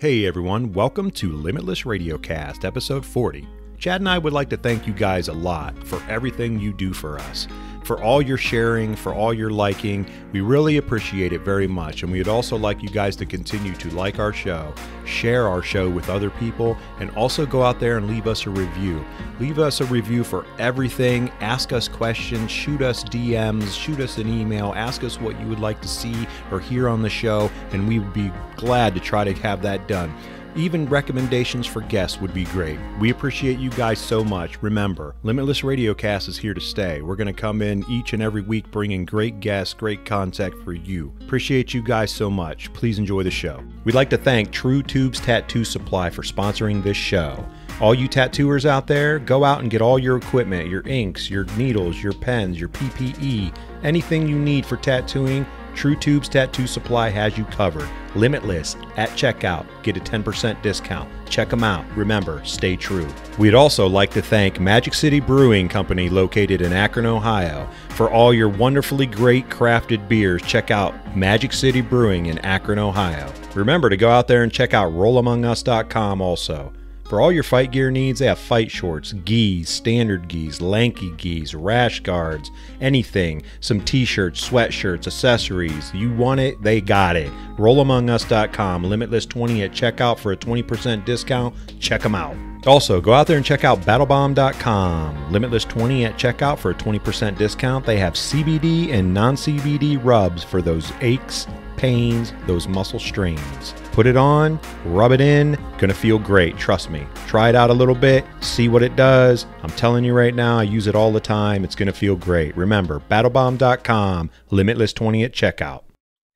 Hey everyone, welcome to Limitless Radiocast, episode 40. Chad and I would like to thank you guys a lot for everything you do for us, for all your sharing, for all your liking. We really appreciate it very much, and we would also like you guys to continue to like our show, share our show with other people, and also go out there and leave us a review. Leave us a review for everything. Ask us questions, shoot us DMs, shoot us an email, ask us what you would like to see or hear on the show, and we would be glad to try to have that done. Even recommendations for guests would be great. We appreciate you guys so much. Remember, Limitless Radiocast is here to stay. We're going to come in each and every week bringing great guests, great content for you. Appreciate you guys so much. Please enjoy the show. We'd like to thank True Tubes Tattoo Supply for sponsoring this show. All you tattooers out there, go out and get all your equipment, your inks, your needles, your pens, your PPE, anything you need for tattooing. True Tubes Tattoo Supply has you covered. Limitless at checkout. Get a 10% discount. Check them out. Remember, stay true. We'd also like to thank Magic City Brewing Company located in Akron, Ohio. For all your wonderfully great crafted beers, check out Magic City Brewing in Akron, Ohio. Remember to go out there and check out rollamongus.com also. For all your fight gear needs, they have fight shorts, gis, standard gis, lanky gis, rash guards, anything. Some t-shirts, sweatshirts, accessories. You want it, they got it. Rollamongus.com, Limitless20 at checkout for a 20% discount. Check them out. Also, go out there and check out battlebomb.com. Limitless20 at checkout for a 20% discount. They have CBD and non-CBD rubs for those aches, pains, those muscle strains. Put it on, rub it in, gonna feel great, trust me. Try it out a little bit, see what it does. I'm telling you right now, I use it all the time. It's gonna feel great. Remember, battlebomb.com, Limitless20 at checkout.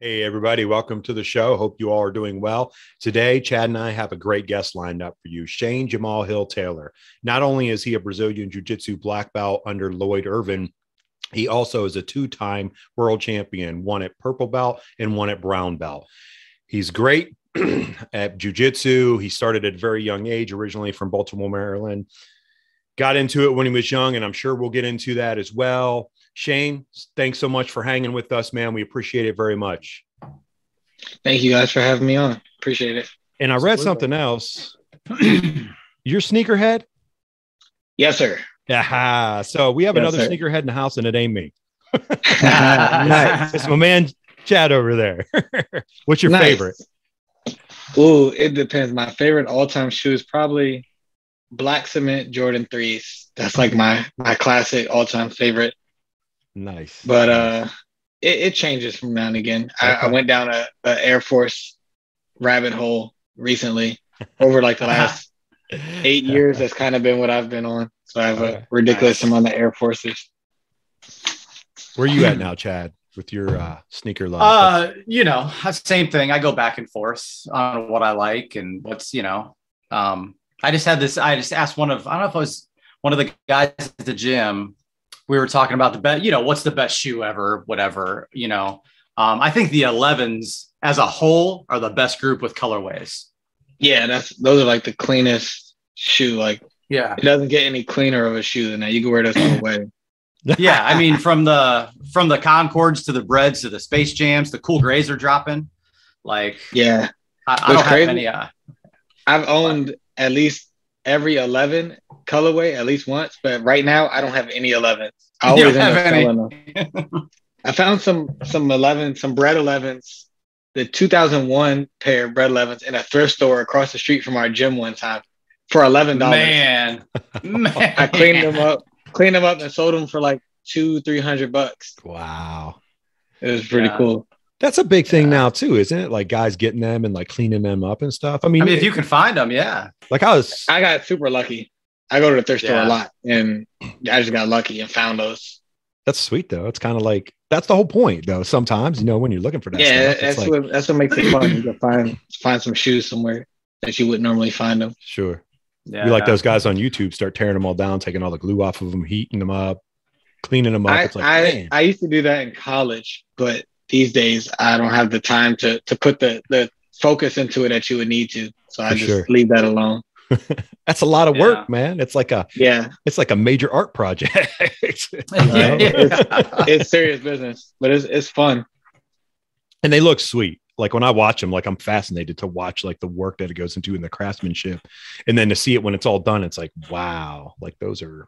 Hey everybody, welcome to the show. Hope you all are doing well. Today, Chad and I have a great guest lined up for you, Shane Jamil Hill-Taylor. Not only is he a Brazilian Jiu-Jitsu black belt under Lloyd Irvin, he also is a two-time world champion, one at purple belt and one at brown belt. He's great at jiu-jitsu. He started at a very young age, originally from Baltimore, Maryland. Got into it when he was young, and I'm sure we'll get into that as well. Shane, thanks so much for hanging with us, man. We appreciate it very much. Thank you guys for having me on. Appreciate it. And I read something else. You're sneakerhead? Yes, sir. Yeah. So we have another sneakerhead in the house, and it ain't me. Nice. It's my man Chad over there. What's your favorite? Ooh, it depends. My favorite all-time shoe is probably black cement Jordan 3s. That's like my classic all-time favorite. Nice. But it changes from now and again. Okay. I went down a Air Force rabbit hole recently. Over like the last 8 years, that's kind of been what I've been on. So I have a ridiculous amount of Air Forces. Where are you at now, Chad, with your sneaker love? Same thing. I go back and forth on what I like and what's, I just asked I don't know if it was one of the guys at the gym. We were talking about the best, what's the best shoe ever, whatever, I think the 11s as a whole are the best group with colorways. Yeah. Those are like the cleanest shoe. Like, yeah, it doesn't get any cleaner of a shoe than that. You can wear this to a wedding. Yeah, I mean, from the Concords to the Breads to the Space Jams, the cool grays are dropping. Like, yeah, I don't have any. I've owned at least every 11 colorway at least once, but right now I don't have any 11s. I always end up selling them. I found some Bread 11s, the 2001 pair of Bread 11s in a thrift store across the street from our gym one time for $11. Man. I cleaned them up and sold them for like $200-300. Wow. It was pretty cool. That's a big thing now too, isn't it? Like guys getting them and like cleaning them up and stuff. I mean, if you can find them, yeah. Like I got super lucky. I go to the thrift store a lot, and I just got lucky and found those. That's sweet though. It's kind of like that's the whole point though. Sometimes when you're looking for that. Yeah, stuff, that's what makes it fun. You can find some shoes somewhere that you wouldn't normally find them. Sure. Yeah, you like those guys on YouTube start tearing them all down, taking all the glue off of them, heating them up, cleaning them up. It's like, I used to do that in college, but these days I don't have the time to put the focus into it that you would need to. So I just leave that alone. That's a lot of work, man. It's like it's like a major art project. It's serious business, but it's fun. And they look sweet. like when I watch them, like I'm fascinated to watch like the work that it goes into in the craftsmanship, and then to see it when it's all done, it's like, wow, like those are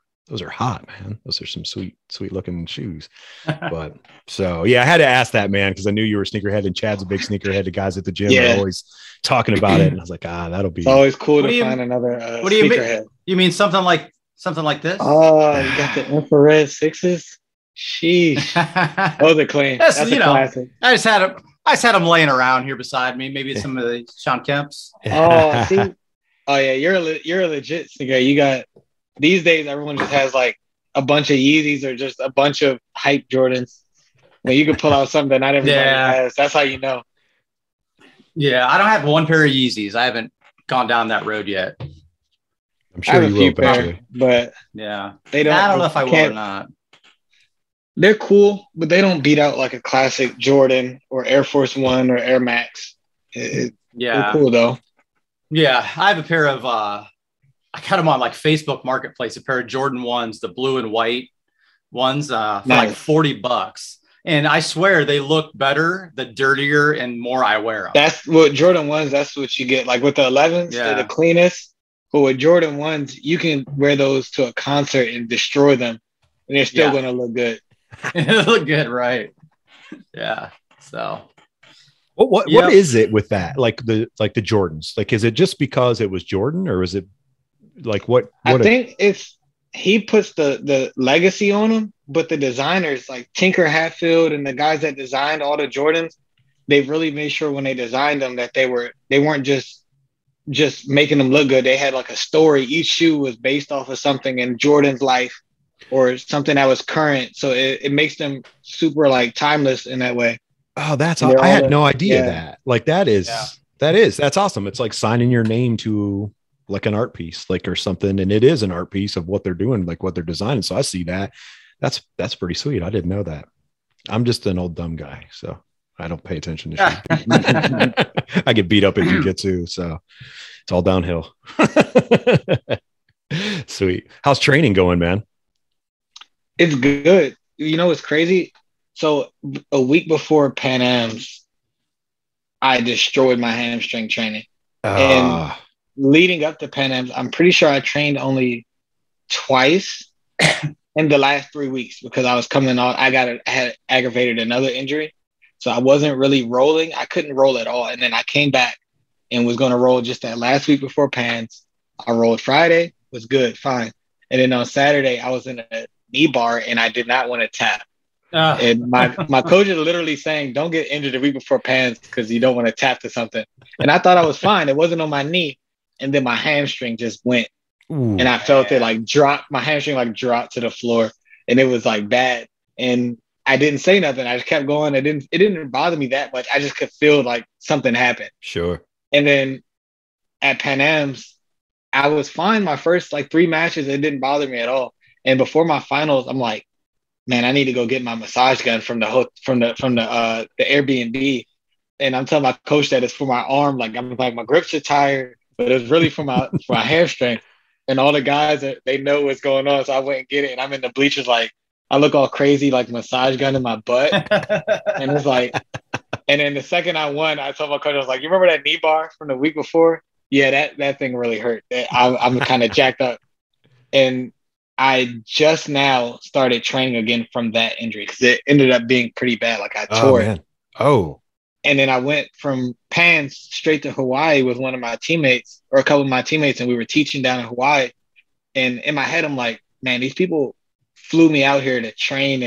hot, man. Those are some sweet looking shoes. But so yeah, I had to ask that, man, because I knew you were a sneakerhead, and Chad's a big sneakerhead. The guys at the gym are always talking about it, and I was like, that'll be. It's always cool to find another sneakerhead. You mean something like this? Oh, you got the infrared sixes. Sheesh, those are clean. That's a classic. I just had them laying around here beside me. Maybe some of the Sean Kemp's. Oh, see, oh yeah, you're a legit sneaker. You got these days. Everyone just has like a bunch of Yeezys or just a bunch of hype Jordans. When you can pull out something that not everybody has. That's how you know. Yeah, I don't have one pair of Yeezys. I haven't gone down that road yet. I'm sure you will eventually. But yeah, they don't. I don't know if I will or not. They're cool, but they don't beat out like a classic Jordan or Air Force One or Air Max. They're cool though. Yeah, I have a pair of I got them on like Facebook Marketplace, a pair of Jordan 1s, the blue and white ones for like $40. And I swear they look better the dirtier and more I wear them. That's what Jordan 1s, that's what you get. Like with the 11s, they're the cleanest. But with Jordan 1s, you can wear those to a concert and destroy them. And they're still going to look good. It look good, right? Yeah. So what is it with that? Like the Jordans? Like, is it just because it was Jordan, or is it like what I think it's he puts the legacy on them, but the designers like Tinker Hatfield and the guys that designed all the Jordans, they've really made sure when they designed them that they weren't just making them look good. They had like a story. Each shoe was based off of something in Jordan's life or something that was current. So it makes them super like timeless in that way. Oh, I had no idea that. Like that's awesome. It's like signing your name to like an art piece, like or something. And it is an art piece of what they're doing, like what they're designing. So I see that. That's pretty sweet. I didn't know that. I'm just an old dumb guy, so I don't pay attention to shit. I get beat up at jiu-jitsu, so it's all downhill. Sweet. How's training going, man? It's good. You know what's crazy? So a week before Pan Am's, I destroyed my hamstring training. And leading up to Pan Am's, I'm pretty sure I trained only twice in the last 3 weeks because I was coming on. I had aggravated another injury. So I wasn't really rolling. I couldn't roll at all. And then I came back and was going to roll just that last week before Pans. I rolled Friday, was good, fine. And then on Saturday, I was in a knee bar and I did not want to tap. And my coach is literally saying, don't get injured the week before Pans because you don't want to tap to something. And I thought I was fine. It wasn't on my knee. And then my hamstring just went. Ooh, and I felt it like drop. My hamstring like dropped to the floor. And it was like bad. And I didn't say nothing. I just kept going. It didn't bother me that much. I just could feel like something happened. Sure. And then at Pan Am's, I was fine. My first like 3 matches, it didn't bother me at all. And before my finals, I'm like, man, I need to go get my massage gun from the Airbnb. And I'm telling my coach that it's for my arm. Like I'm like, my grips are tired, but it's really for my hamstring. And all the guys, they know what's going on. So I went and get it. And I'm in the bleachers like, I look all crazy, like massage gun in my butt. And it's like, and then the second I won, I told my coach, I was like, you remember that knee bar from the week before? Yeah, that thing really hurt. I'm kind of jacked up. And I just now started training again from that injury because it ended up being pretty bad. Like I tore it. Oh. And then I went from Pans straight to Hawaii with one of my teammates or a couple of my teammates, and we were teaching down in Hawaii. And in my head, I'm like, man, these people flew me out here to train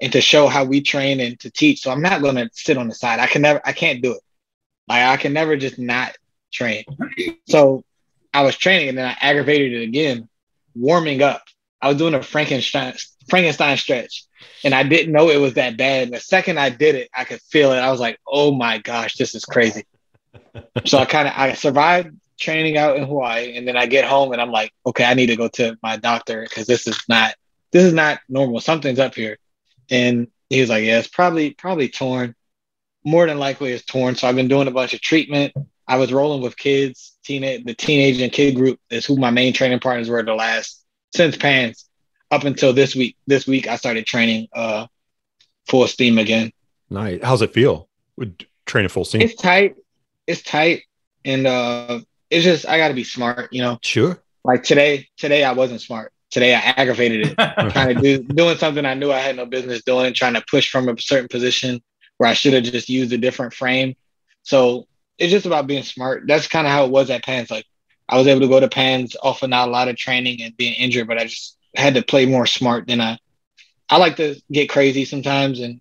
and to show how we train and to teach. So I'm not going to sit on the side. I can't do it. Like I can never just not train. So I was training and then I aggravated it again, warming up. I was doing a Frankenstein stretch and I didn't know it was that bad. And the second I did it, I could feel it. I was like, oh my gosh, this is crazy. So I survived training out in Hawaii. And then I get home and I'm like, okay, I need to go to my doctor because this is not normal. Something's up here. And he was like, yeah, it's probably torn. More than likely it's torn. So I've been doing a bunch of treatment. I was rolling with kids, the teenage and kid group is who my main training partners were since Pans up until this week. This week I started training full steam again. Nice. How's it feel? training full steam? It's tight. It's tight. And it's just, I got to be smart, you know? Sure. Like today I wasn't smart. Today I aggravated it, trying to doing something I knew I had no business doing, trying to push from a certain position where I should have just used a different frame. So it's just about being smart. That's kind of how it was at Pans. Like I was able to go to Pans off of not a lot of training and being injured, but I just had to play more smart than I like to get crazy sometimes and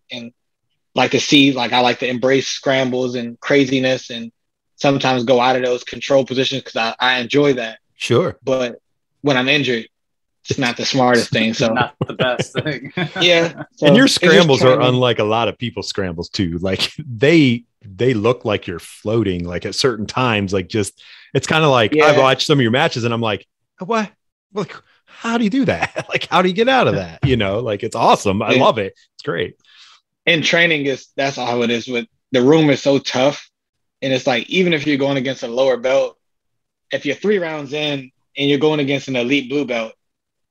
like to see, like I like to embrace scrambles and craziness and sometimes go out of those control positions because I enjoy that. Sure. But when I'm injured, it's not the smartest thing. So not the best thing. Yeah. So and your scrambles are unlike a lot of people's scrambles too. Like they look like you're floating like at certain times. Like just, it's kind of like I've watched some of your matches and I'm like, what? Like, how do you do that? Like, how do you get out of that? You know, like it's awesome. I love it. It's great. And training that's all it is. With the room is so tough. And it's like, even if you're going against a lower belt, if you're 3 rounds in and you're going against an elite blue belt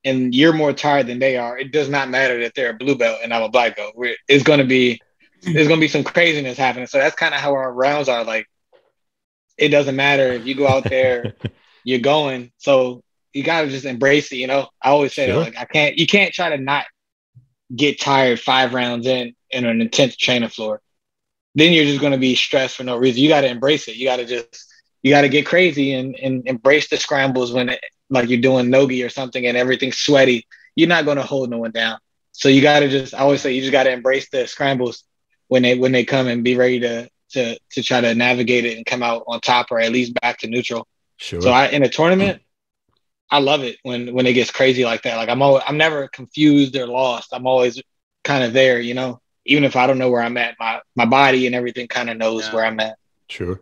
and you're more tired than they are, it does not matter that they're a blue belt and I'm a black belt. There's going to be some craziness happening. So that's kind of how our rounds are. Like, it doesn't matter if you go out there, you're going. So you got to just embrace it. You know, I always say that, like, you can't try to not get tired 5 rounds in an intense training floor. Then you're just going to be stressed for no reason. You got to embrace it. You got to get crazy and embrace the scrambles when like you're doing nogi or something and everything's sweaty. You're not going to hold no one down. So you got to I always say, you just got to embrace the scrambles when they come and be ready to try to navigate it and come out on top or at least back to neutral. Sure. So in a tournament, I love it when it gets crazy like that. Like I'm never confused or lost. I'm always kind of there, you know, even if I don't know where I'm at, my body and everything kind of knows where I'm at. Sure.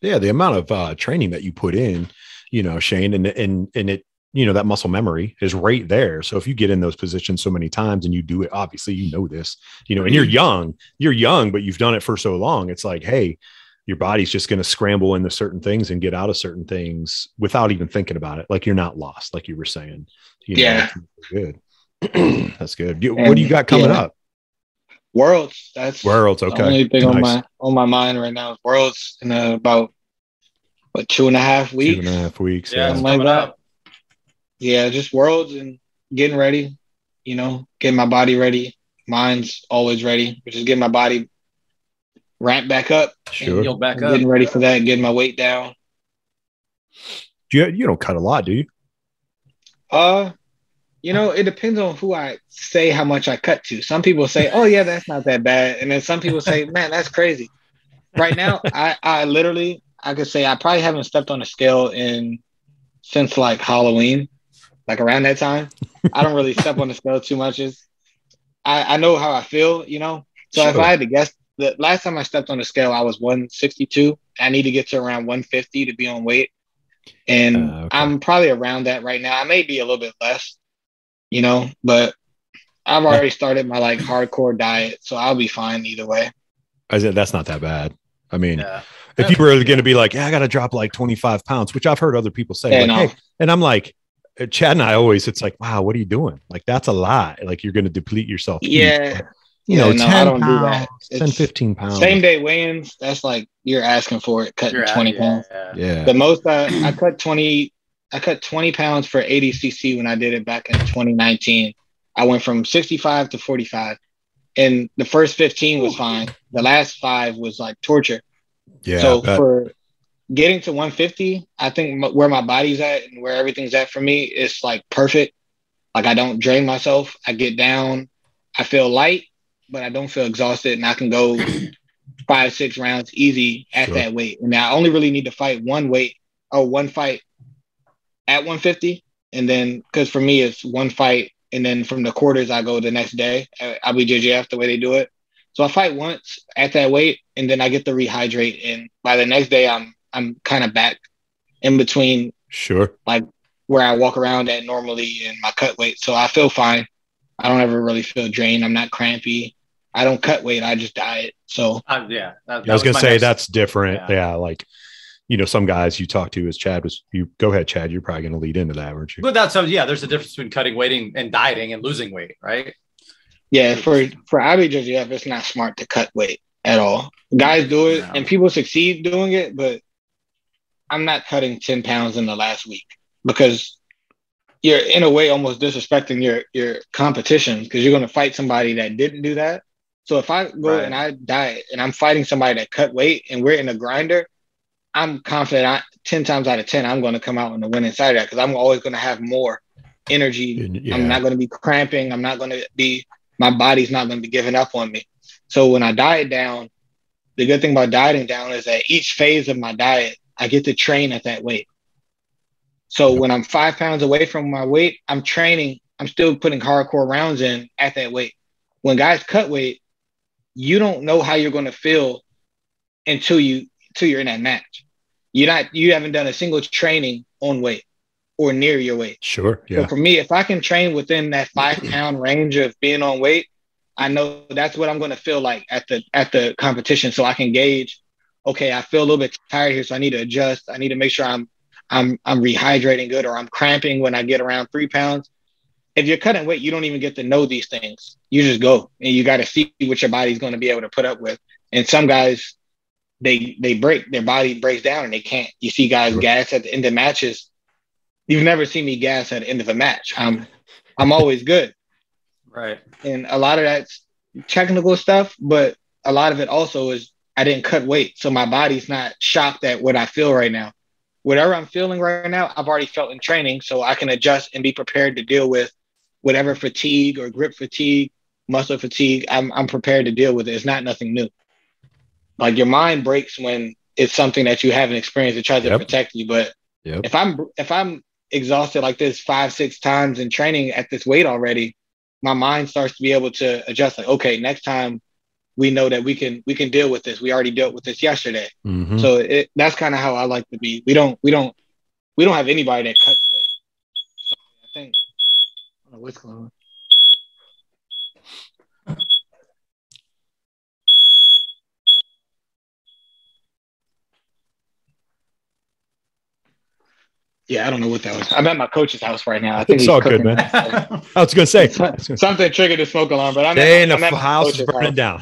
Yeah. The amount of training that you put in, you know, Shane, and it, you know, that muscle memory is right there. So if you get in those positions so many times and you do it, obviously, you know, this, you know, and you're young, but you've done it for so long. It's like, hey, your body's just going to scramble into certain things and get out of certain things without even thinking about it. Like you're not lost, like you were saying. You know, yeah. Good. That's good. What do you got coming up? Worlds. That's Worlds. Okay. The only thing on my mind right now is Worlds in about 2.5 weeks. 2.5 weeks. Yeah. Like that. Yeah. Just Worlds and getting ready, you know, getting my body ready. Mind's always ready, which is getting my body ramp back up. Sure. Heal back up. Getting ready for that, getting my weight down. You don't cut a lot, do you? You know, it depends on who I say how much I cut to. Some people say, oh yeah, that's not that bad. And then some people say, man, that's crazy. Right now, I literally, I could say I probably haven't stepped on a scale since like Halloween, like around that time. I don't really step on the scale too much. I know how I feel, you know? So If I had to guess, the last time I stepped on the scale, I was 162. I need to get to around 150 to be on weight. And okay. I'm probably around that right now. I may be a little bit less, you know, but I've already started my like hardcore diet, so I'll be fine either way. I said, that's not that bad. I mean, if you were going to be like, I got to drop like 25 pounds, which I've heard other people say, hey, and I'm like, Chad and I always, it's like, wow, what are you doing? Like, that's a lot. Like you're going to deplete yourself. Yeah. You know, 10 I don't pounds, do that. 10, 15 pounds. Same day weigh-ins, that's like you're asking for it, cutting 20 pounds. Yeah. The most I cut 20 pounds for 80cc when I did it back in 2019. I went from 65 to 45. And the first 15 was fine. The last 5 was like torture. Yeah. So for getting to 150, I think where my body's at and where everything's at for me is like perfect. Like I don't drain myself. I get down. I feel light, but I don't feel exhausted, and I can go 5-6 rounds easy at that weight. And I only really need to fight one fight at 150. And then, because for me, it's one fight. And then from the quarters, I go the next day. I'll be BJJ the way they do it. So I fight once at that weight, and then I get to rehydrate. And by the next day, I'm kind of back in between. Sure. Like where I walk around at normally in my cut weight. So I feel fine. I don't ever really feel drained. I'm not crampy. I don't cut weight. I just diet. So I was going to say that's different. Yeah. Like, you know, some guys you talk to as Chad was, you go ahead, Chad, you're probably going to lead into that, weren't you? But there's a difference between cutting weight and dieting and losing weight, right? Yeah. For IBJJF, it's not smart to cut weight. at all. Guys do it and people succeed doing it, but I'm not cutting 10 pounds in the last week because you're in a way almost disrespecting your competition because you're going to fight somebody that didn't do that. So if I go and I diet and I'm fighting somebody that cut weight and we're in a grinder, I'm confident 10 times out of 10, I'm going to come out on the winning side of that because I'm always going to have more energy. Yeah. I'm not going to be cramping. My body's not going to be giving up on me. So when I diet down, the good thing about dieting down is that each phase of my diet, I get to train at that weight. So when I'm 5 pounds away from my weight, I'm training. I'm still putting hardcore rounds in at that weight. When guys cut weight, you don't know how you're going to feel until you're in that match. You haven't done a single training on weight or near your weight. Sure. Yeah. So for me, if I can train within that 5 pound range of being on weight, I know that's what I'm going to feel like at the competition. So I can gauge, okay, I feel a little bit tired here. So I need to adjust. I need to make sure I'm rehydrating good, or I'm cramping when I get around 3 pounds. If you're cutting weight, you don't even get to know these things. You just go and you got to see what your body's going to be able to put up with. And some guys, they break, their body breaks down and they can't. You see guys gas at the end of matches. You've never seen me gas at the end of a match. I'm always good. Right. And a lot of that's technical stuff, but a lot of it also is I didn't cut weight. So my body's not shocked at what I feel right now. Whatever I'm feeling right now, I've already felt in training, so I can adjust and be prepared to deal with whatever fatigue or grip fatigue, muscle fatigue. I'm prepared to deal with it. It's not nothing new. Like your mind breaks when it's something that you haven't experienced. It tries to protect you. But if I'm exhausted like this 5-6 times in training at this weight already, my mind starts to be able to adjust. Like, okay, next time we know that we can deal with this. We already dealt with this yesterday. Mm-hmm. So that's kind of how I like to be. We don't have anybody that cuts weight. So I think I don't know what's going on. Yeah, I don't know what that was. I'm at my coach's house right now. I think it's all good, man. I was going to say something triggered the smoke alarm, but I'm the house is burning down.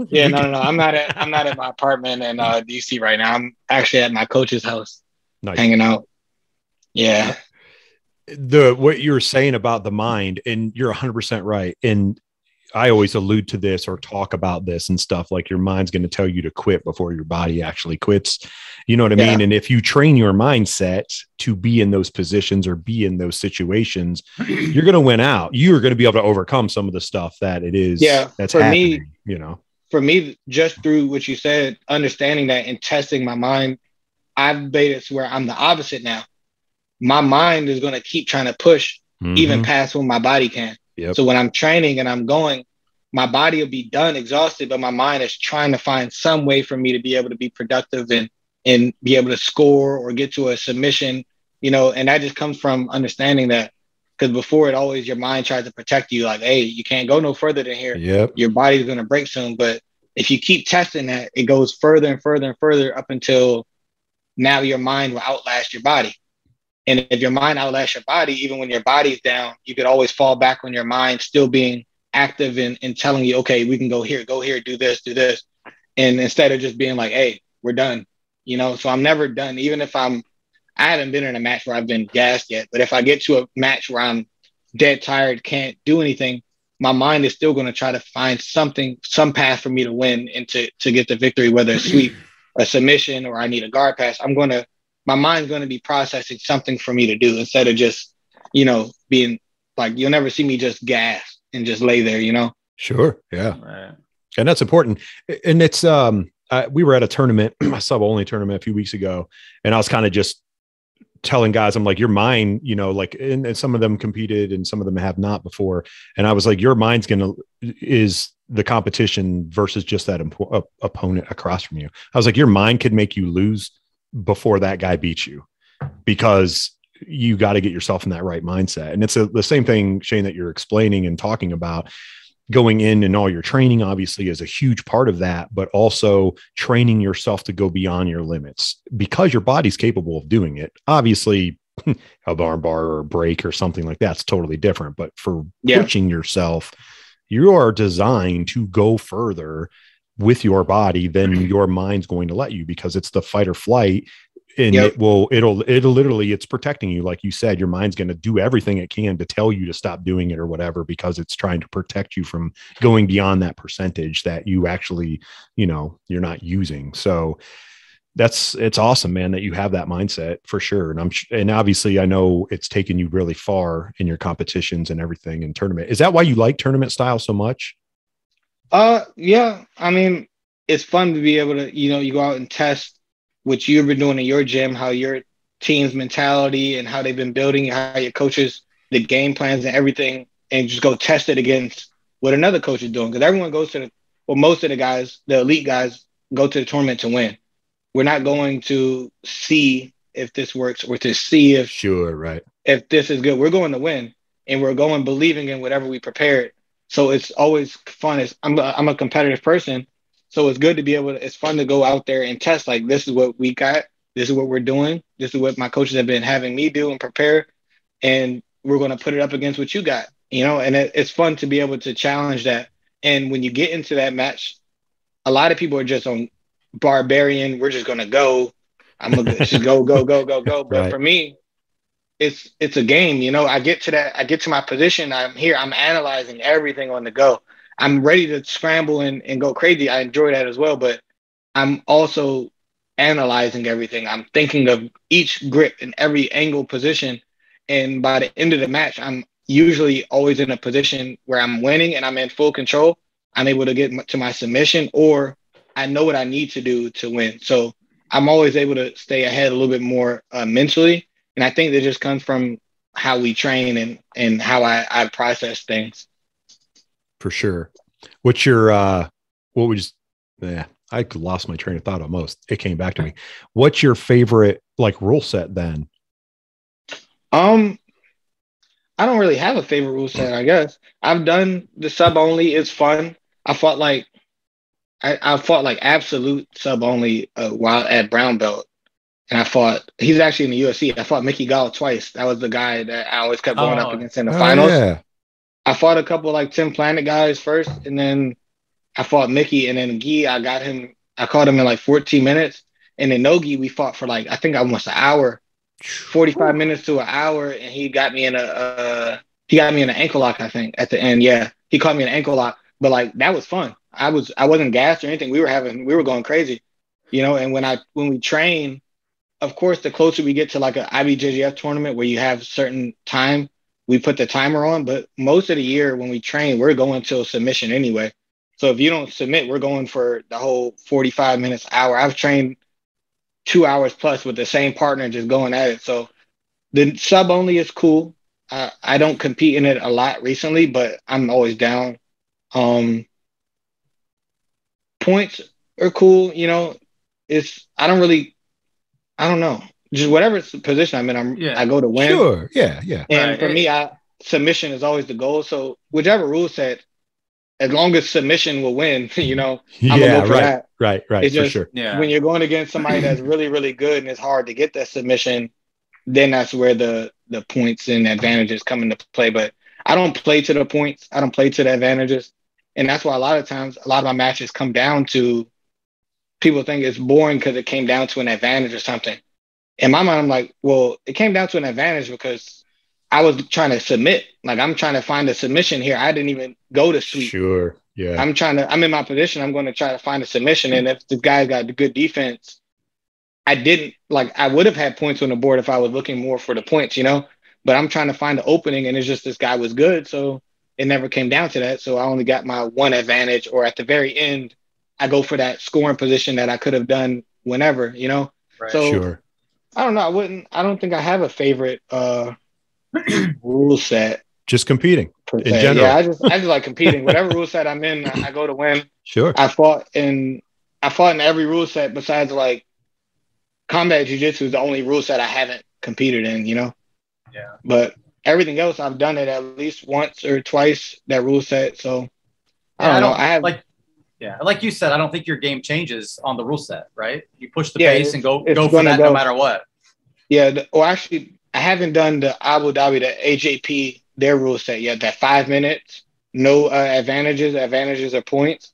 Yeah, no. I'm not at my apartment in DC right now. I'm actually at my coach's house, hanging out. Yeah. What you were saying about the mind, and you're 100% right. And I always allude to this or talk about this and stuff, like your mind's going to tell you to quit before your body actually quits. You know what I mean? And if you train your mindset to be in those positions or be in those situations, you're going to win out. You are going to be able to overcome some of the stuff that it is. Yeah. That's for happening, For me, just through what you said, understanding that and testing my mind, I've made it to where I'm the opposite now. My mind is going to keep trying to push even past what my body can. Yep. So when I'm training and I'm going, my body will be done, exhausted, but my mind is trying to find some way for me to be able to be productive and be able to score or get to a submission, and that just comes from understanding that, because before it always, your mind tries to protect you. Like, hey, you can't go no further than here. Yep. Your body's going to break soon. But if you keep testing that, it goes further and further and further up until now your mind will outlast your body. And if your mind outlasts your body, even when your body's down, you could always fall back on your mind still being active and telling you, okay, we can go here, do this. And instead of just being like, hey, we're done, so I'm never done. Even if I haven't been in a match where I've been gassed yet, but if I get to a match where I'm dead tired, can't do anything, my mind is still going to try to find some path for me to win and to get the victory, whether it's sweep, a submission, or I need a guard pass. My mind's going to be processing something for me to do instead of just, being like, you'll never see me just gas and just lay there, Sure. Yeah. Right. And that's important. And it's, we were at a tournament, a sub only tournament a few weeks ago, and I was kind of just telling guys, I'm like, your mind, and some of them competed and some of them have not before. And I was like, your mind's is the competition versus just that opponent across from you. I was like, your mind could make you lose before that guy beats you, because you got to get yourself in that right mindset. And it's the same thing, Shane, that you're explaining and talking about. Going in and all your training obviously is a huge part of that, but also training yourself to go beyond your limits, because your body's capable of doing it. Obviously a arm bar or a break or something like that's totally different, but for pushing yourself, you are designed to go further with your body, then your mind's going to let you, because it's the fight or flight. And Yep. it'll literally, it's protecting you. Like you said, your mind's going to do everything it can to tell you to stop doing it or whatever, because it's trying to protect you from going beyond that percentage that you actually, you're not using. So it's awesome, man, that you have that mindset for sure. And obviously I know it's taken you really far in your competitions and everything in tournament. Is that why you like tournament style so much? Yeah. I mean, it's fun to be able to, you go out and test what you've been doing in your gym, how your team's mentality and how they've been building, how your coaches, the game plans and everything, and just go test it against what another coach is doing. Because everyone goes to most of the guys, the elite guys, go to the tournament to win. We're not going to see if this works or to see if this is good. We're going to win, and we're going believing in whatever we prepared. So it's always fun. I'm a competitive person, so it's good to be able to. It's fun to go out there and test. Like, this is what we got. This is what we're doing. This is what my coaches have been having me do and prepare, and we're going to put it up against what you got. And it's fun to be able to challenge that. And when you get into that match, a lot of people are just on barbarian. We're just gonna go. I'm gonna just go. But Right. For me, it's a game. I get to my position. I'm here. I'm analyzing everything on the go. I'm ready to scramble and go crazy. I enjoy that as well. But I'm also analyzing everything. I'm thinking of each grip and every angle position. And by the end of the match, I'm usually always in a position where I'm winning and I'm in full control. I'm able to get to my submission, or I know what I need to do to win. So I'm always able to stay ahead a little bit more mentally. And I think that just comes from how we train and how I process things. For sure. What's your, I lost my train of thought almost. It came back to me. What's your favorite rule set then? I don't really have a favorite rule set, I guess. I've done the sub only. It's fun. I fought absolute sub only while at brown belt. And he's actually in the UFC. I fought Mickey Gall twice. That was the guy that I always kept going up against in the finals. Yeah. I fought a couple Tim Planet guys first, and then I fought Mickey, and then Guy, I caught him in 14 minutes. And then Nogi, we fought for I think almost an hour, 45 minutes to an hour, and he got me in an ankle lock, I think, at the end. Yeah. He caught me in an ankle lock. But that was fun. I wasn't gassed or anything. We were going crazy. And when we train, of course, the closer we get to an IBJJF tournament where you have certain time, we put the timer on. But most of the year when we train, we're going till submission anyway. So if you don't submit, we're going for the whole 45 minutes, hour. I've trained 2 hours plus with the same partner just going at it. So the sub only is cool. I don't compete in it a lot recently, but I'm always down. Points are cool. I don't know. Just whatever position I'm in, I go to win. Sure. Yeah. And for me, submission is always the goal. So whichever rule set, as long as submission will win, I'm gonna go for that. Right. It's just, for sure. When you're going against somebody that's really, really good and it's hard to get that submission, then that's where the points and advantages come into play. But I don't play to the points. I don't play to the advantages. And that's why a lot of times, a lot of my matches come down to, people think it's boring because it came down to an advantage or something. In my mind, I'm like, well, it came down to an advantage because I was trying to submit. I'm trying to find a submission here. I didn't even go to sweep. Sure. Yeah. I'm in my position. I'm going to try to find a submission. And if the guy got the good defense, I would have had points on the board if I was looking more for the points, but I'm trying to find the opening, and it's just this guy was good. So it never came down to that. So I only got my one advantage, or at the very end, I go for that scoring position that I could have done whenever, Right. So sure. I don't know. I don't think I have a favorite rule set. Just competing in general. Yeah, I just like competing. Whatever rule set I'm in, I go to win. Sure. I fought in every rule set besides combat jiu-jitsu is the only rule set I haven't competed in, Yeah. But everything else, I've done it at least once or twice, that rule set. So I don't know. Like you said, I don't think your game changes on the rule set, right? You push the pace and go for that no matter what. Yeah. Actually, I haven't done the Abu Dhabi, the AJP, their rule set yet. That 5 minutes, no advantages or points.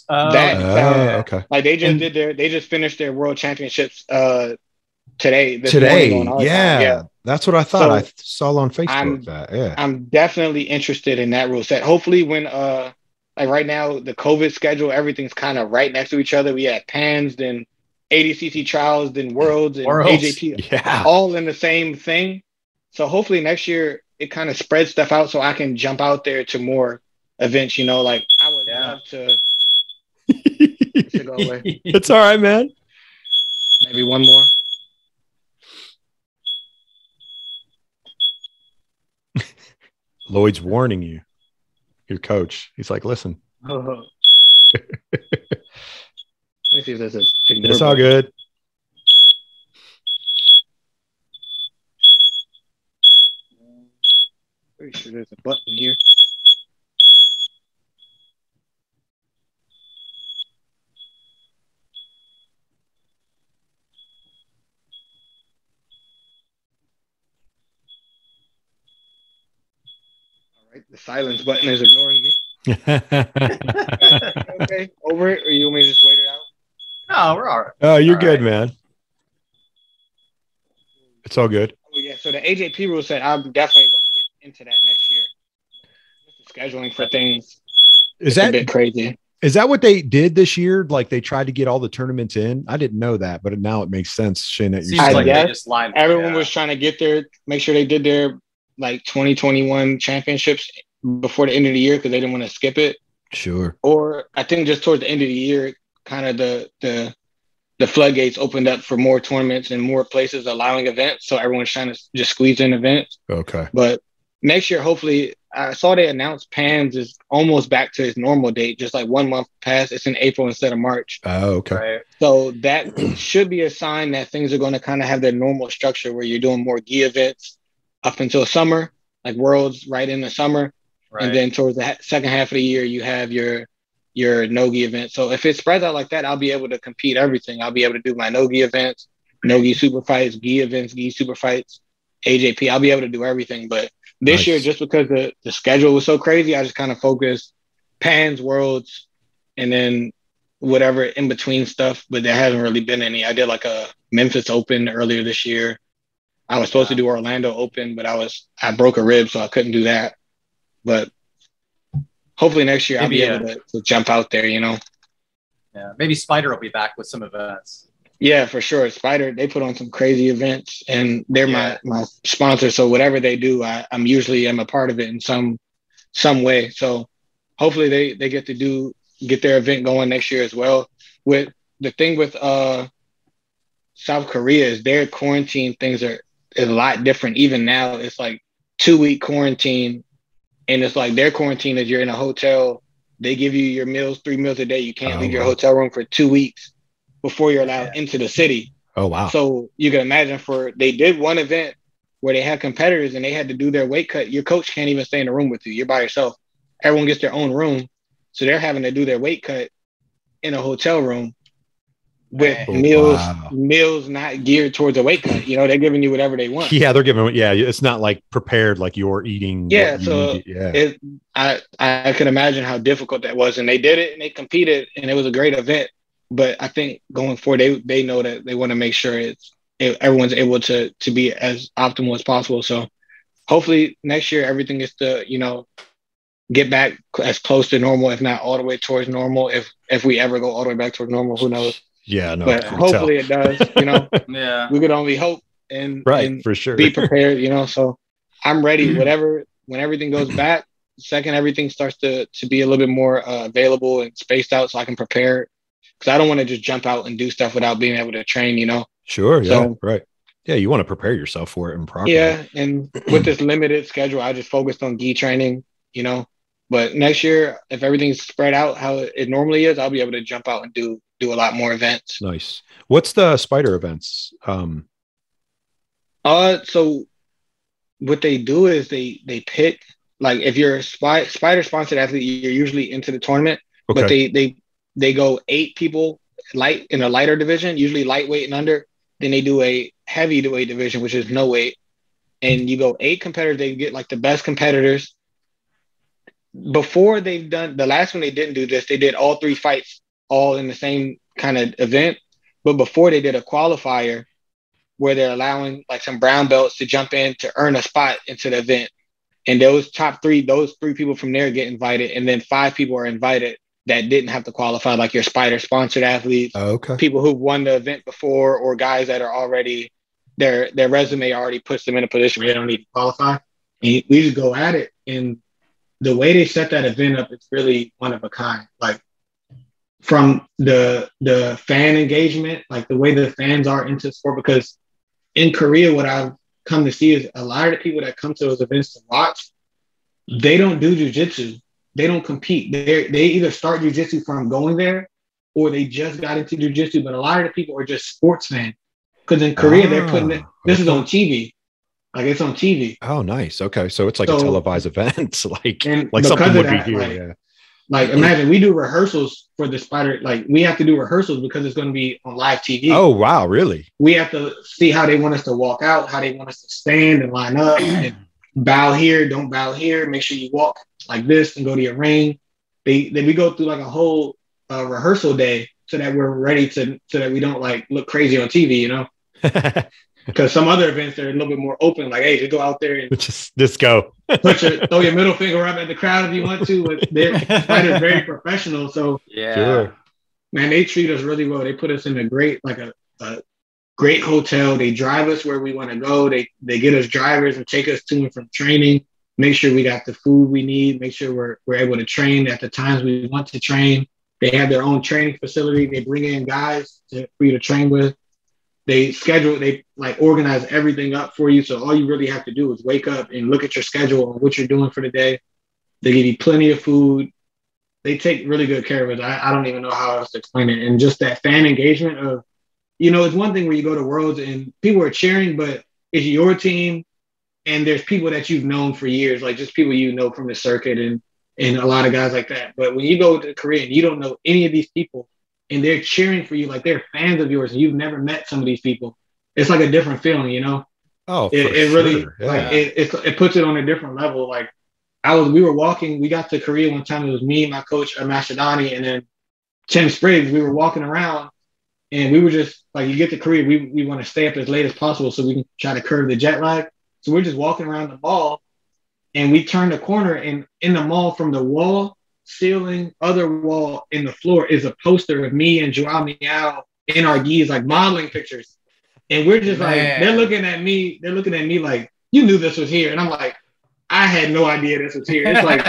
Okay. Like they just finished their world championships this morning on our time. Yeah, that's what I thought. So I saw on Facebook I'm definitely interested in that rule set. Hopefully when like right now the COVID schedule, everything's kind of right next to each other. We had PANs, then ADCC trials, then Worlds and AJP, all in the same thing. So hopefully next year it kind of spreads stuff out so I can jump out there to more events. You know, like I would love to. Go away. It's all right, man. Maybe one more. Lloyd's warning you, your coach. He's like, listen. Let me see if there's a. It's all good. Pretty sure there's a button here. The silence button is ignoring me. Okay, over it, or you want me to just wait it out? No, we're all right. Oh, you're good, man. It's all good. Oh, yeah, so the AJP rule set, I'm definitely going to get into that next year. Just the scheduling for things is a bit crazy. Is that what they did this year? Like they tried to get all the tournaments in? I didn't know that, but now it makes sense, Shane. That you're like they just lined everyone was trying to get there, make sure they did their like 2021 championships before the end of the year because they didn't want to skip it. Sure. Or I think just towards the end of the year, kind of the floodgates opened up for more tournaments and more places allowing events. So everyone's trying to just squeeze in events. Okay. But next year, hopefully, I saw they announced PANS is almost back to its normal date, just like 1 month past. It's in April instead of March. Oh, okay. Right? So that should be a sign that things are going to kind of have their normal structure where you're doing more gi events up until summer, like Worlds right in the summer. Right. And then towards the second half of the year, you have your no-gi event. So if it spreads out like that, I'll be able to compete everything. I'll be able to do my no-gi events, no-gi super fights, gi events, gi super fights, AJP. I'll be able to do everything. But this year, just because the schedule was so crazy, I just kind of focused PANs, Worlds, and then whatever in between stuff. But there hasn't really been any. I did like a Memphis Open earlier this year. I was supposed to do Orlando Open, but I broke a rib, so I couldn't do that. But hopefully next year I'll be able to jump out there, you know. Yeah, maybe Spider will be back with some events. Yeah, for sure. Spider, they put on some crazy events, and they're my sponsor. So whatever they do, I'm usually a part of it in some way. So hopefully they get to get their event going next year as well. With the thing with South Korea is their quarantine things is a lot different. Even now, it's like 2-week quarantine. And it's like their quarantine is you're in a hotel. They give you your meals, 3 meals a day. You can't leave your hotel room for 2 weeks before you're allowed into the city. Oh, wow. So you can imagine they did one event where they had competitors and they had to do their weight cut. Your coach can't even stay in the room with you. You're by yourself. Everyone gets their own room. So they're having to do their weight cut in a hotel room with meals not geared towards a weight cut. You know, they're giving you whatever they want. Yeah, they're giving. Yeah, it's not like prepared like you're eating. Yeah, so I could imagine how difficult that was, and they did it and they competed, and it was a great event. But I think going forward, they know that they want to make sure everyone's able to be as optimal as possible. So hopefully next year everything is to get back as close to normal, if not all the way towards normal. If we ever go all the way back towards normal, who knows? Yeah, no, but hopefully it does. Yeah, we could only hope and for sure be prepared. So I'm ready. When everything goes back, second everything starts to be a little bit more available and spaced out, so I can prepare. Because I don't want to just jump out and do stuff without being able to train. Sure. Yeah. So, right. Yeah, you want to prepare yourself for it and properly. Yeah, and with this limited schedule, I just focused on gi training. But next year, if everything's spread out how it normally is, I'll be able to jump out and do a lot more events. Nice. What's the Spider events? So what they do is they pick, like, if you're a Spider sponsored athlete, you're usually into the tournament. Okay. But they go 8 people light in a lighter division, usually lightweight and under. Then they do a heavyweight division, which is no weight, and you go 8 competitors. They get like the best competitors. before they've done the last one, they didn't do this. They did all 3 fights all in the same kind of event. But before they did a qualifier where they're allowing like some brown belts to jump in to earn a spot into the event. And those top 3, those 3 people from there get invited. And then 5 people are invited that didn't have to qualify, like your Spider sponsored athletes, people who've won the event before, or guys that are already, their resume already puts them in a position where they don't need to qualify. And we just go at it. And the way they set that event up, it's really one of a kind. Like from the fan engagement, like the way the fans are into sport, because in Korea, what I've come to see is a lot of the people that come to those events to watch, they don't do jiu-jitsu. They don't compete. They either start jiu-jitsu from going there, or they just got into jiu-jitsu. But a lot of the people are just sports fans. Because in Korea, they're putting it, this is on TV. Like it's on TV. Oh, nice. Okay. So it's like a televised event. like something would be here. Like, yeah. Like imagine we do rehearsals for the Spider. Like we have to do rehearsals because it's going to be on live TV. Oh, wow. Really? We have to see how they want us to walk out, how they want us to stand and line up and bow here, don't bow here. Make sure you walk like this and go to your ring. We go through like a whole rehearsal day so that we're ready so that we don't like look crazy on TV, you know? Because some other events are a little bit more open, like, hey, just go out there and just go. throw your middle finger up at the crowd if you want to. But they're very professional. So yeah, man, they treat us really well. They put us in a great great hotel. They drive us where we want to go. They get us drivers and take us to and from training. Make sure we got the food we need. Make sure we're able to train at the times we want to train. They have their own training facility. They bring in guys for you to train with. They organize everything up for you. So all you really have to do is wake up and look at your schedule and what you're doing for the day. They give you plenty of food. They take really good care of it. I don't even know how else to explain it. And just that fan engagement of, it's one thing where you go to Worlds and people are cheering, but it's your team and there's people that you've known for years, like just people you know from the circuit and a lot of guys like that. But when you go to Korea and you don't know any of these people, and they're cheering for you like they're fans of yours and you've never met some of these people, it's like a different feeling, you know? Oh, it really, like it puts it on a different level. Like we were walking, we got to Korea one time, it was me, my coach, Mashadani, and then Tim Spriggs. We were walking around and we were just like, you get to Korea, we want to stay up as late as possible so we can try to curb the jet lag. So we're just walking around the mall and we turned the corner, and in the mall from the wall, ceiling, other wall, in the floor is a poster of me and Joao Miao in our gis, like modeling pictures. And we're just like, they're looking at me like, you knew this was here. And I'm like, I had no idea this was here. It's like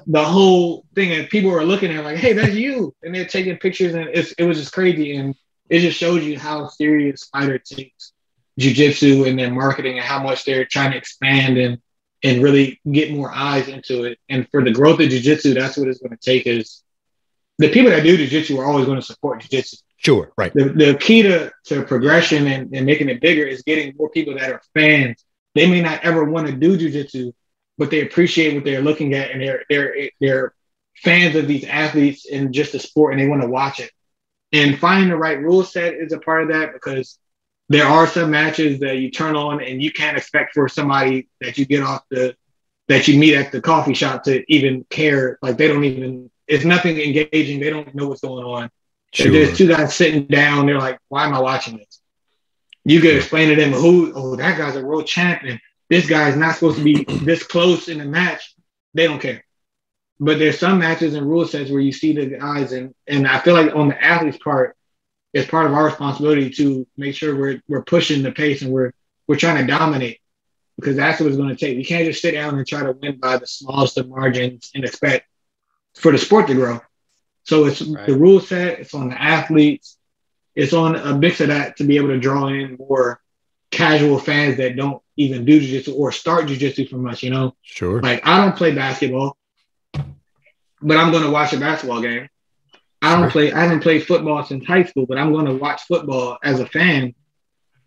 the whole thing, and people were looking at it like, hey, that's you. And they're taking pictures, and it was just crazy. And it just shows you how serious Spider takes jiu-jitsu and their marketing and how much they're trying to expand and really get more eyes into it. And for the growth of jiu-jitsu, that's what it's going to take. Is the people that do jiu-jitsu are always going to support jiu-jitsu. Sure, right. The key to progression and making it bigger is getting more people that are fans. They may not ever want to do jiu-jitsu, but they appreciate what they're looking at, and they're fans of these athletes and just the sport, and they want to watch it. And finding the right rule set is a part of that, because there are some matches that you turn on and you can't expect for somebody that you that you meet at the coffee shop to even care. Like it's nothing engaging. They don't know what's going on. Sure. There's 2 guys sitting down. They're like, why am I watching this? You could explain to them that guy's a world champion. This guy's not supposed to be this close in the match. They don't care. But there's some matches and rule sets where you see the guys, and I feel like on the athlete's part, it's part of our responsibility to make sure we're pushing the pace and we're trying to dominate, because that's what it's going to take. We can't just sit down and try to win by the smallest of margins and expect for the sport to grow. So it's the rule set, it's on the athletes, it's on a mix of that to be able to draw in more casual fans that don't even do jiu-jitsu or start jiu-jitsu from us, you know? Sure. Like, I don't play basketball, but I'm going to watch a basketball game. I haven't played football since high school, but I'm going to watch football as a fan.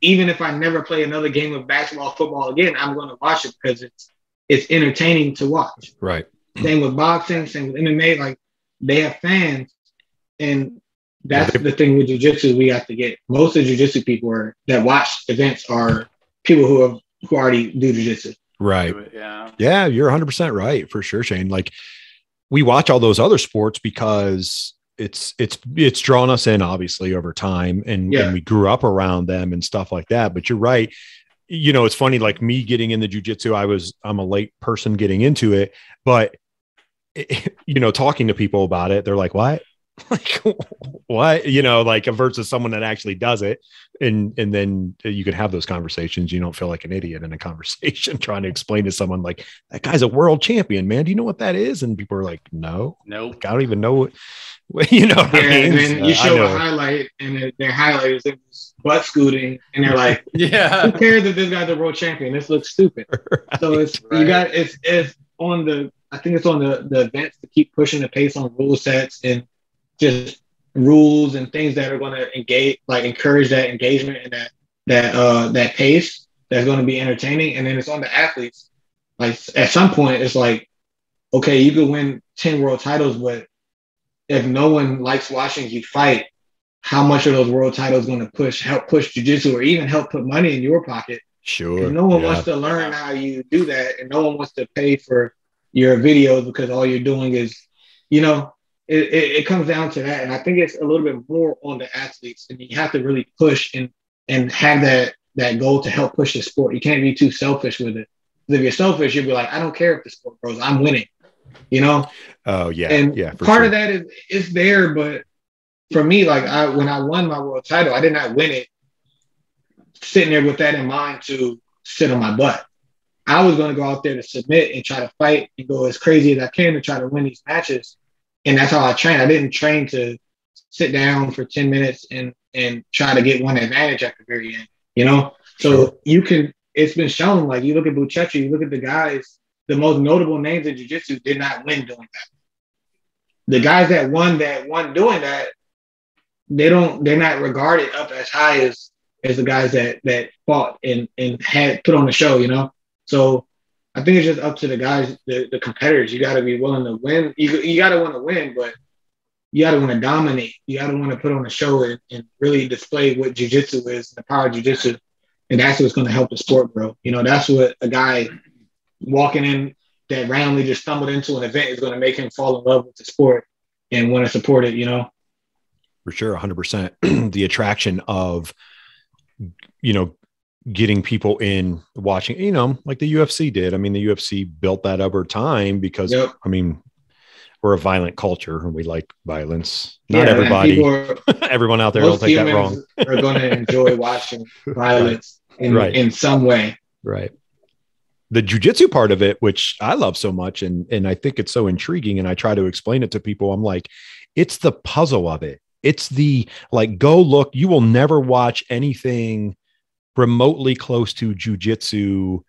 Even if I never play another game of basketball, football again, I'm going to watch it because it's entertaining to watch. Right. Same with boxing, same with MMA. Like, they have fans, and that's the thing with jiu-jitsu. We have to get most of the jiu-jitsu people that watch events are people who already do jiu-jitsu. Right. Yeah. Yeah. You're 100% right, for sure, Shane. Like, we watch all those other sports because it's drawn us in, obviously, over time, and we grew up around them and stuff like that. But you're right. You know, it's funny, like me getting into jiu-jitsu, I'm a late person getting into it, but you know, talking to people about it, they're like, what? Like, what? You know, like, versus someone that actually does it. And then you can have those conversations. You don't feel like an idiot in a conversation trying to explain to someone, like, that guy's a world champion, man. Do you know what that is? And people are like, no, like, I don't even know what, you know what I mean? And then you show a highlight, and their highlight is butt scooting, and they're like, yeah, who cares if this guy's a world champion? This looks stupid. Right, so it's on the, I think it's on the events to keep pushing the pace on rule sets and just rules and things that are going to encourage that engagement and that pace that's going to be entertaining. And then it's on the athletes. Like, at some point, it's like, okay, you could win 10 world titles, but if no one likes watching you fight, how much are those world titles going to help push jiu-jitsu, or even help put money in your pocket? Sure. If no one wants to learn how you do that, and no one wants to pay for your videos because all you're doing is, you know, it comes down to that. And I think it's a little bit more on the athletes, and you have to really push and have that goal to help push the sport. You can't be too selfish with it. If you're selfish, you'll be like, I don't care if the sport grows, I'm winning, you know? Oh yeah. And part of that is there, but for me, like, when I won my world title, I did not win it sitting there with that in mind to sit on my butt. I was going to go out there to submit and try to fight and go as crazy as I can to try to win these matches. And that's how I trained. I didn't train to sit down for 10 minutes and try to get one advantage at the very end, you know? So it's been shown, like, you look at Buchecha, you look at the guys, the most notable names in jiu-jitsu did not win doing that. The guys that won doing that, they're not regarded up as high as the guys that fought and had put on the show, you know? So I think it's just up to the guys, the competitors. You got to be willing to win. You got to want to win, but you got to want to dominate. You got to want to put on a show and really display what jiu-jitsu is, the power of jiu-jitsu. And that's what's going to help the sport grow. You know, that's what a guy walking in that randomly just stumbled into an event is going to make him fall in love with the sport and want to support it, you know? For sure, 100%. The attraction of, you know, getting people in watching, you know, like the UFC did. I mean, the UFC built that over time because, I mean, we're a violent culture and we like violence. Not everybody, everyone out there will take that wrong. Are going to enjoy watching violence in some way. Right. The jiu-jitsu part of it, which I love so much, and I think it's so intriguing, and I try to explain it to people. I'm like, it's the puzzle of it. It's the, like, go look. You will never watch anything remotely close to jiu-jitsu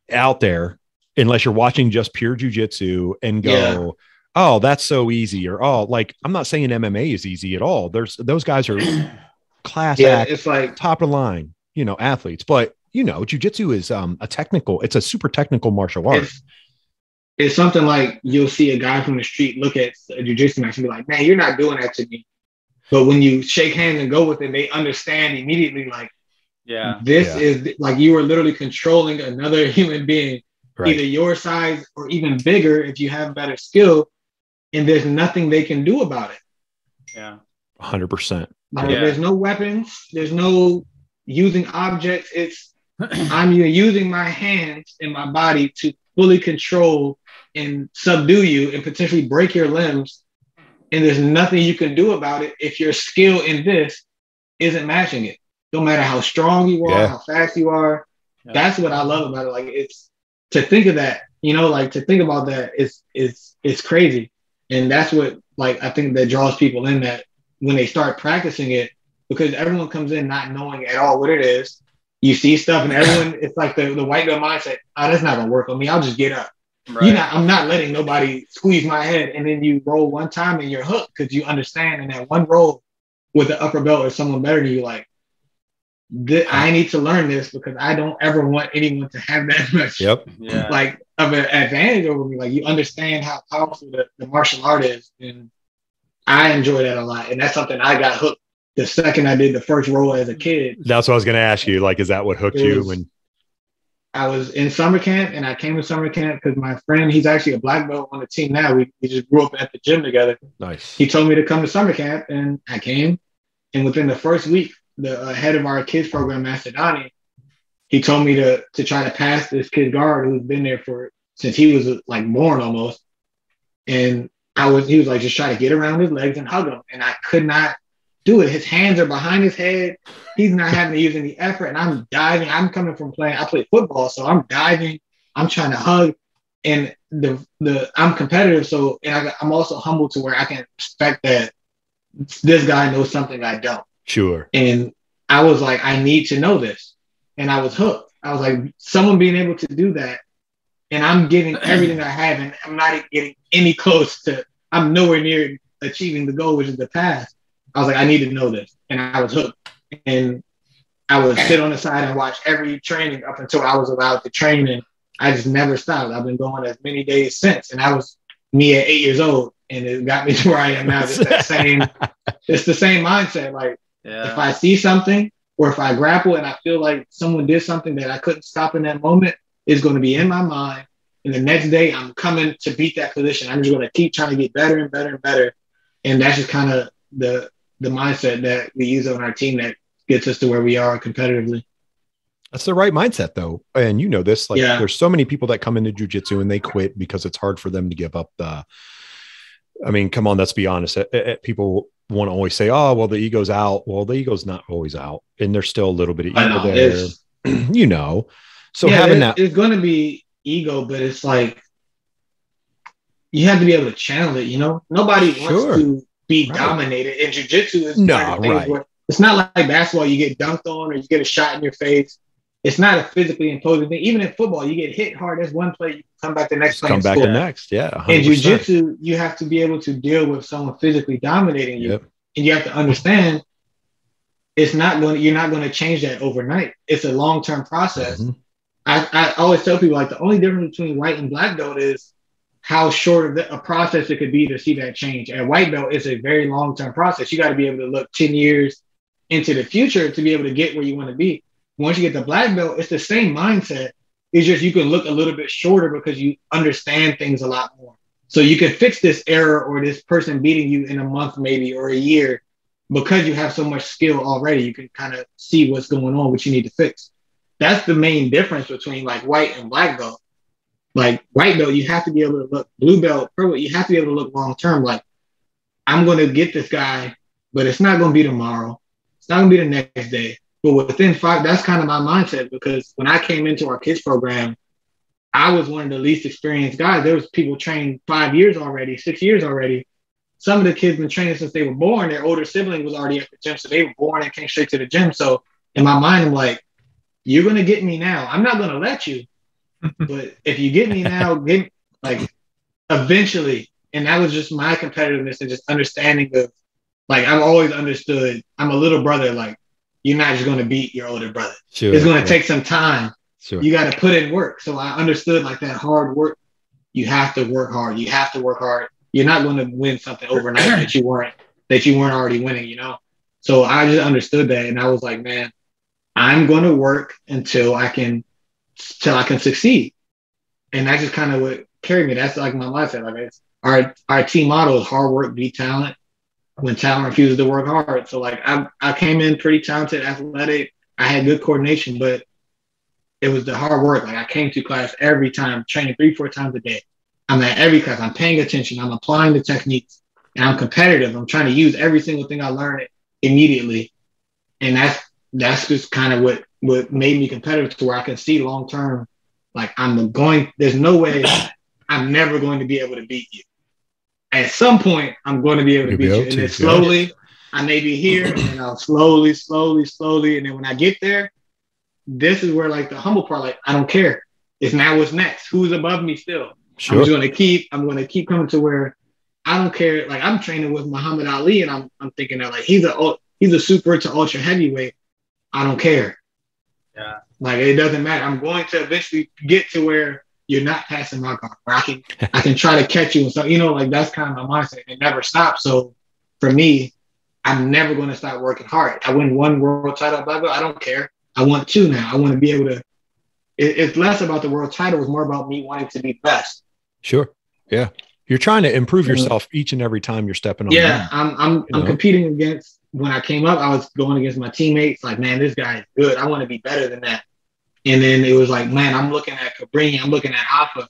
out there unless you're watching just pure jiu-jitsu and go, oh, that's so easy. Or, oh, like, I'm not saying MMA is easy at all. Those guys are class act, it's like top of the line, you know, athletes. But, you know, jiu-jitsu is it's a super technical martial art. It's something like you'll see a guy from the street look at a jiu-jitsu match and be like, man, you're not doing that to me. But when you shake hands and go with it, they understand immediately, like, this is like you are literally controlling another human being, either your size or even bigger if you have better skill, and there's nothing they can do about it. Yeah. 100%. There's no weapons. There's no using objects. It's I'm using my hands and my body to fully control and subdue you and potentially break your limbs. And there's nothing you can do about it if your skill in this isn't matching it. No matter how strong you are, how fast you are. Yeah. That's what I love about it. Like, it's to think of that, you know, like, to think about that is crazy. And that's what, like, I think that draws people in, that when they start practicing it, because everyone comes in not knowing at all what it is. You see stuff and everyone, it's like the white girl mindset, oh, that's not gonna work on me. I'll just get up. Right. I'm not letting nobody squeeze my head. And then you roll one time and you're hooked because you understand in that one roll with the upper belt or someone better than you, like, I need to learn this because I don't ever want anyone to have that much like of an advantage over me. Like, you understand how powerful the martial art is. And I enjoy that a lot. And that's something I got hooked the second I did the first roll as a kid. That's what I was going to ask you. Like, is that what hooked you? And I was in summer camp, and I came to summer camp because my friend, he's actually a black belt on the team now. We just grew up at the gym together. Nice. He told me to come to summer camp, and I came. And within the first week, the head of our kids program, Master Donnie, he told me to try to pass this kid guard who's been there since he was like born almost. And he was like, just try to get around his legs and hug him. And I could not do it. His hands are behind his head. He's not having to use any effort. And I'm diving. I'm coming from I play football. So I'm diving. I'm trying to hug. And I'm competitive. So I'm also humble to where I can expect that this guy knows something I don't. Sure. And I was like, I need to know this. And I was hooked. I was like, someone being able to do that. And I'm giving everything I have. And I'm not getting any close to, I'm nowhere near achieving the goal, which is the pass. I was like, I need to know this. And I was hooked. And I would sit on the side and watch every training up until I was allowed to train. And I just never stopped. I've been going as many days since. And I was me at 8 years old. And it got me to where I am now. It's the same mindset. Like, if I see something or if I grapple and I feel like someone did something that I couldn't stop in that moment, it's going to be in my mind. And the next day, I'm coming to beat that position. I'm just going to keep trying to get better and better and better. And that's just kind of the mindset that we use on our team that gets us to where we are competitively. That's the right mindset, though. And you know this. There's so many people that come into jiu-jitsu and they quit because it's hard for them to give up I mean, come on, let's be honest. People want to always say, oh, well, the ego's out. Well, the ego's not always out. And there's still a little bit of ego there. You know. So having that. It's going to be ego, but it's like you have to be able to channel it, you know? Nobody wants to be dominated. And jiu-jitsu is it's not like basketball. You get dunked on or you get a shot in your face. It's not a physically imposing thing. Even in football, you get hit hard. There's one play, you come back the next play. Come back the next, 100%. In jiu-jitsu, you have to be able to deal with someone physically dominating you. Yep. And you have to understand you're not going to change that overnight. It's a long-term process. Mm-hmm. I always tell people, like, the only difference between white and black belt is how short of a process it could be to see that change. At white belt, it's a very long-term process. You got to be able to look 10 years into the future to be able to get where you want to be. Once you get the black belt, it's the same mindset. It's just you can look a little bit shorter because you understand things a lot more. So you can fix this error or this person beating you in a month maybe or a year because you have so much skill already. You can kind of see what's going on, what you need to fix. That's the main difference between like white and black belt. Like white belt, you have to be able to look, blue belt, purple belt, you have to be able to look long term. Like, I'm going to get this guy, but it's not going to be tomorrow. It's not going to be the next day. But within 5, that's kind of my mindset, because when I came into our kids program, I was one of the least experienced guys. There was people trained 5 years already, 6 years already. Some of the kids been training since they were born. Their older sibling was already at the gym, so they were born and came straight to the gym. So in my mind, I'm like, you're going to get me now. I'm not going to let you. But if you get me now, eventually. And that was just my competitiveness and just understanding of, like, I've always understood I'm a little brother. Like, you're not just going to beat your older brother. Sure, it's going to take some time. Sure. You got to put in work. So I understood, like, that hard work. You have to work hard. You have to work hard. You're not going to win something overnight that you weren't already winning, you know? So I just understood that. And I was like, man, I'm going to work until I can succeed. And that's just kind of what carried me. That's like my mindset. Like, it's our team motto is hard work, beat talent, when talent refuses to work hard. So like I came in pretty talented, athletic. I had good coordination, but it was the hard work. Like, I came to class every time, training 3-4 times a day. I'm at every class. I'm paying attention. I'm applying the techniques, and I'm competitive. I'm trying to use every single thing I learned immediately. And that's just kind of what made me competitive, to where I can see long-term, like, there's no way I'm never going to be able to beat you. At some point, I'm going to be able to beat you. And then slowly, I may be here, and then I'll slowly. And then when I get there, this is where, like, the humble part, like, I don't care. It's now what's next. Who's above me still? Sure. I'm going to keep coming to where I don't care. Like, I'm training with Muhammad Ali, and I'm thinking that, like, he's a super to ultra heavyweight. I don't care. Yeah. Like, it doesn't matter. I'm going to eventually get to where you're not passing my guard, where I can try to catch you and stuff. You know, like, that's kind of my mindset. It never stops. So for me, I'm never going to stop working hard. I win 1 world title, blah, blah. I don't care. I want 2 now. I want to be able to it's less about the world title. It's more about me wanting to be best. Sure. Yeah. You're trying to improve yourself each and every time you're stepping on. Yeah. I'm competing against, when I came up, I was going against my teammates. Like, man, this guy is good. I want to be better than that. And then it was like, man, I'm looking at Cabrini. I'm looking at Alpha.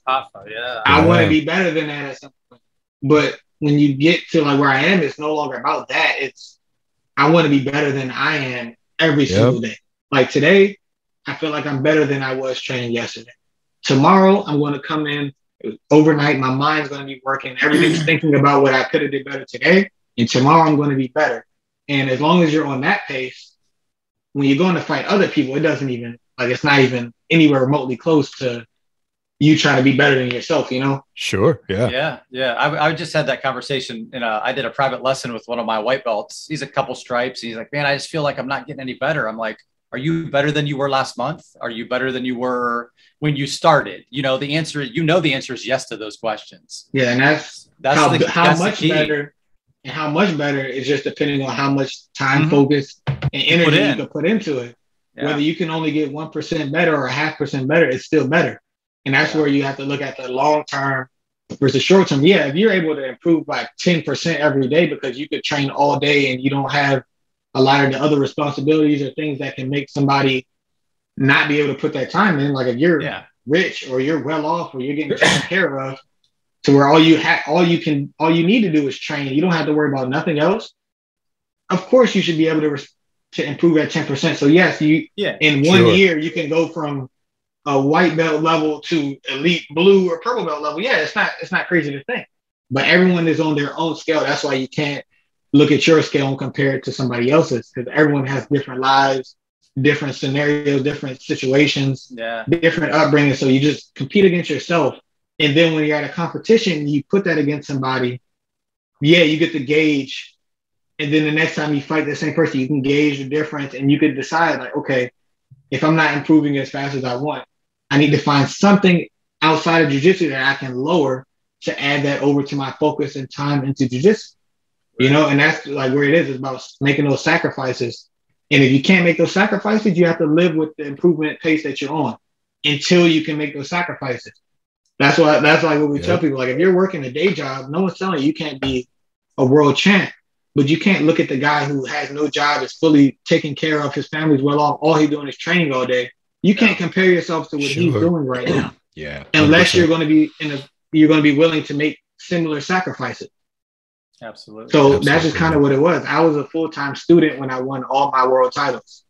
Yeah. I want to be better than that at some point. But when you get to like where I am, it's no longer about that. It's, I want to be better than I am every single day. Like today, I feel like I'm better than I was training yesterday. Tomorrow, I'm going to come in overnight. My mind's going to be working. Everything's thinking about what I could have did better today. And tomorrow, I'm going to be better. And as long as you're on that pace, when you're going to fight other people, it doesn't even, like, it's not even anywhere remotely close to you trying to be better than yourself, you know? Sure. Yeah. Yeah. I just had that conversation I did a private lesson with one of my white belts. He's a couple stripes. He's like, man, I just feel like I'm not getting any better. I'm like, are you better than you were last month? Are you better than you were when you started? You know, the answer is yes to those questions. Yeah. And that's how much better, and how much better is just depending on how much time, focus, and energy you can put into it. Yeah. Whether you can only get 1% better or 0.5% better, it's still better. And that's where you have to look at the long term versus short term. Yeah, if you're able to improve by 10% every day because you could train all day and you don't have a lot of the other responsibilities or things that can make somebody not be able to put that time in. Like if you're rich or you're well off or you're getting taken care of, to where all you need to do is train. You don't have to worry about nothing else. Of course, you should be able to improve at 10%. So yes, in 1 year you can go from a white belt level to elite blue or purple belt level. Yeah, it's not crazy to think. But everyone is on their own scale. That's why you can't look at your scale and compare it to somebody else's, because everyone has different lives, different scenarios, different situations, different upbringing. So you just compete against yourself. And then when you're at a competition, you put that against somebody. Yeah, you get the gauge. And then the next time you fight the same person, you can gauge the difference and you could decide like, okay, if I'm not improving as fast as I want, I need to find something outside of jiu-jitsu that I can lower to add that over to my focus and time into jiu-jitsu. You know, and that's like where it is. It's about making those sacrifices. And if you can't make those sacrifices, you have to live with the improvement pace that you're on until you can make those sacrifices. That's like what we tell people. Like if you're working a day job, no one's telling you can't be a world champ. But you can't look at the guy who has no job, is fully taken care of, his family's well off, all he's doing is training all day. You can't compare yourself to what he's doing right now. Yeah. 100%. Unless you're going to be willing to make similar sacrifices. Absolutely. So that's just kind of what it was. I was a full-time student when I won all my world titles.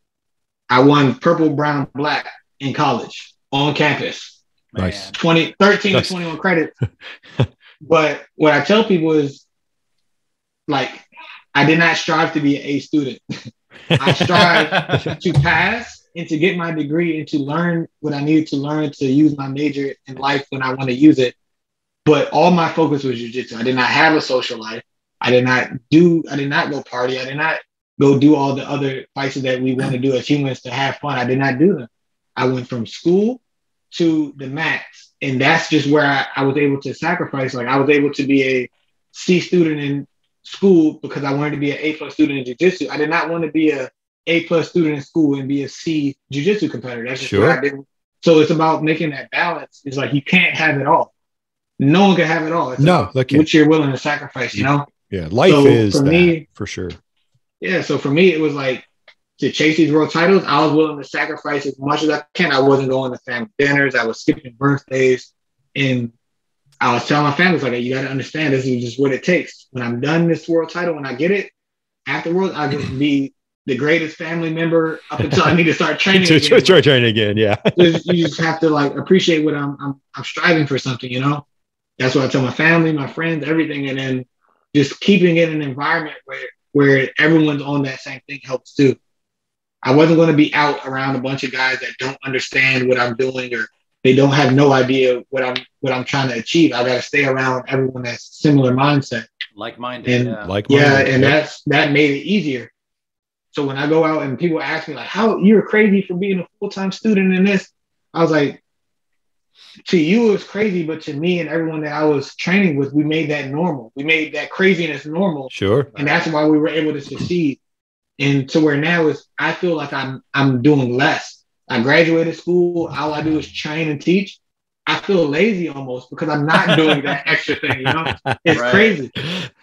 I won purple, brown, black in college on campus. Nice. 13 to 21 credits. But what I tell people is, like, I did not strive to be an A student. I strive to pass and to get my degree and to learn what I needed to learn to use my major in life when I want to use it. But all my focus was jiu-jitsu. I did not have a social life. I did not go party. I did not go do all the other places that we want to do as humans to have fun. I did not do them. I went from school to the max. And that's just where I was able to sacrifice. Like I was able to be a C student in school because I wanted to be an A+ student in jiu-jitsu. I did not want to be a A+ student in school and be a C jiu-jitsu competitor. That's just what I did. So it's about making that balance. It's like you can't have it all. No one can have it all. It's which you're willing to sacrifice, you know? Yeah, life is for me, for sure. Yeah, so for me, it was like to chase these world titles, I was willing to sacrifice as much as I can. I wasn't going to family dinners. I was skipping birthdays. And I was telling my family, like, you got to understand, this is just what it takes. When I'm done this world title, when I get it, afterwards, I can be the greatest family member up until I need to start training again. Start training again, yeah. You just have to like appreciate what I'm striving for something, you know? That's what I tell my family, my friends, everything. And then just keeping it in an environment where everyone's on that same thing helps too. I wasn't going to be out around a bunch of guys that don't understand what I'm doing or they don't have no idea what I'm trying to achieve. I got to stay around everyone that's similar mindset. Like-minded. And that made it easier. So when I go out and people ask me like, how you're crazy for being a full-time student in this, I was like, to you it was crazy, but to me and everyone that I was training with, we made that normal. We made that craziness normal. Sure. And that's why we were able to succeed. And to where now is I feel like I'm doing less. I graduated school. All I do is train and teach. I feel lazy almost because I'm not doing that extra thing. You know, it's crazy.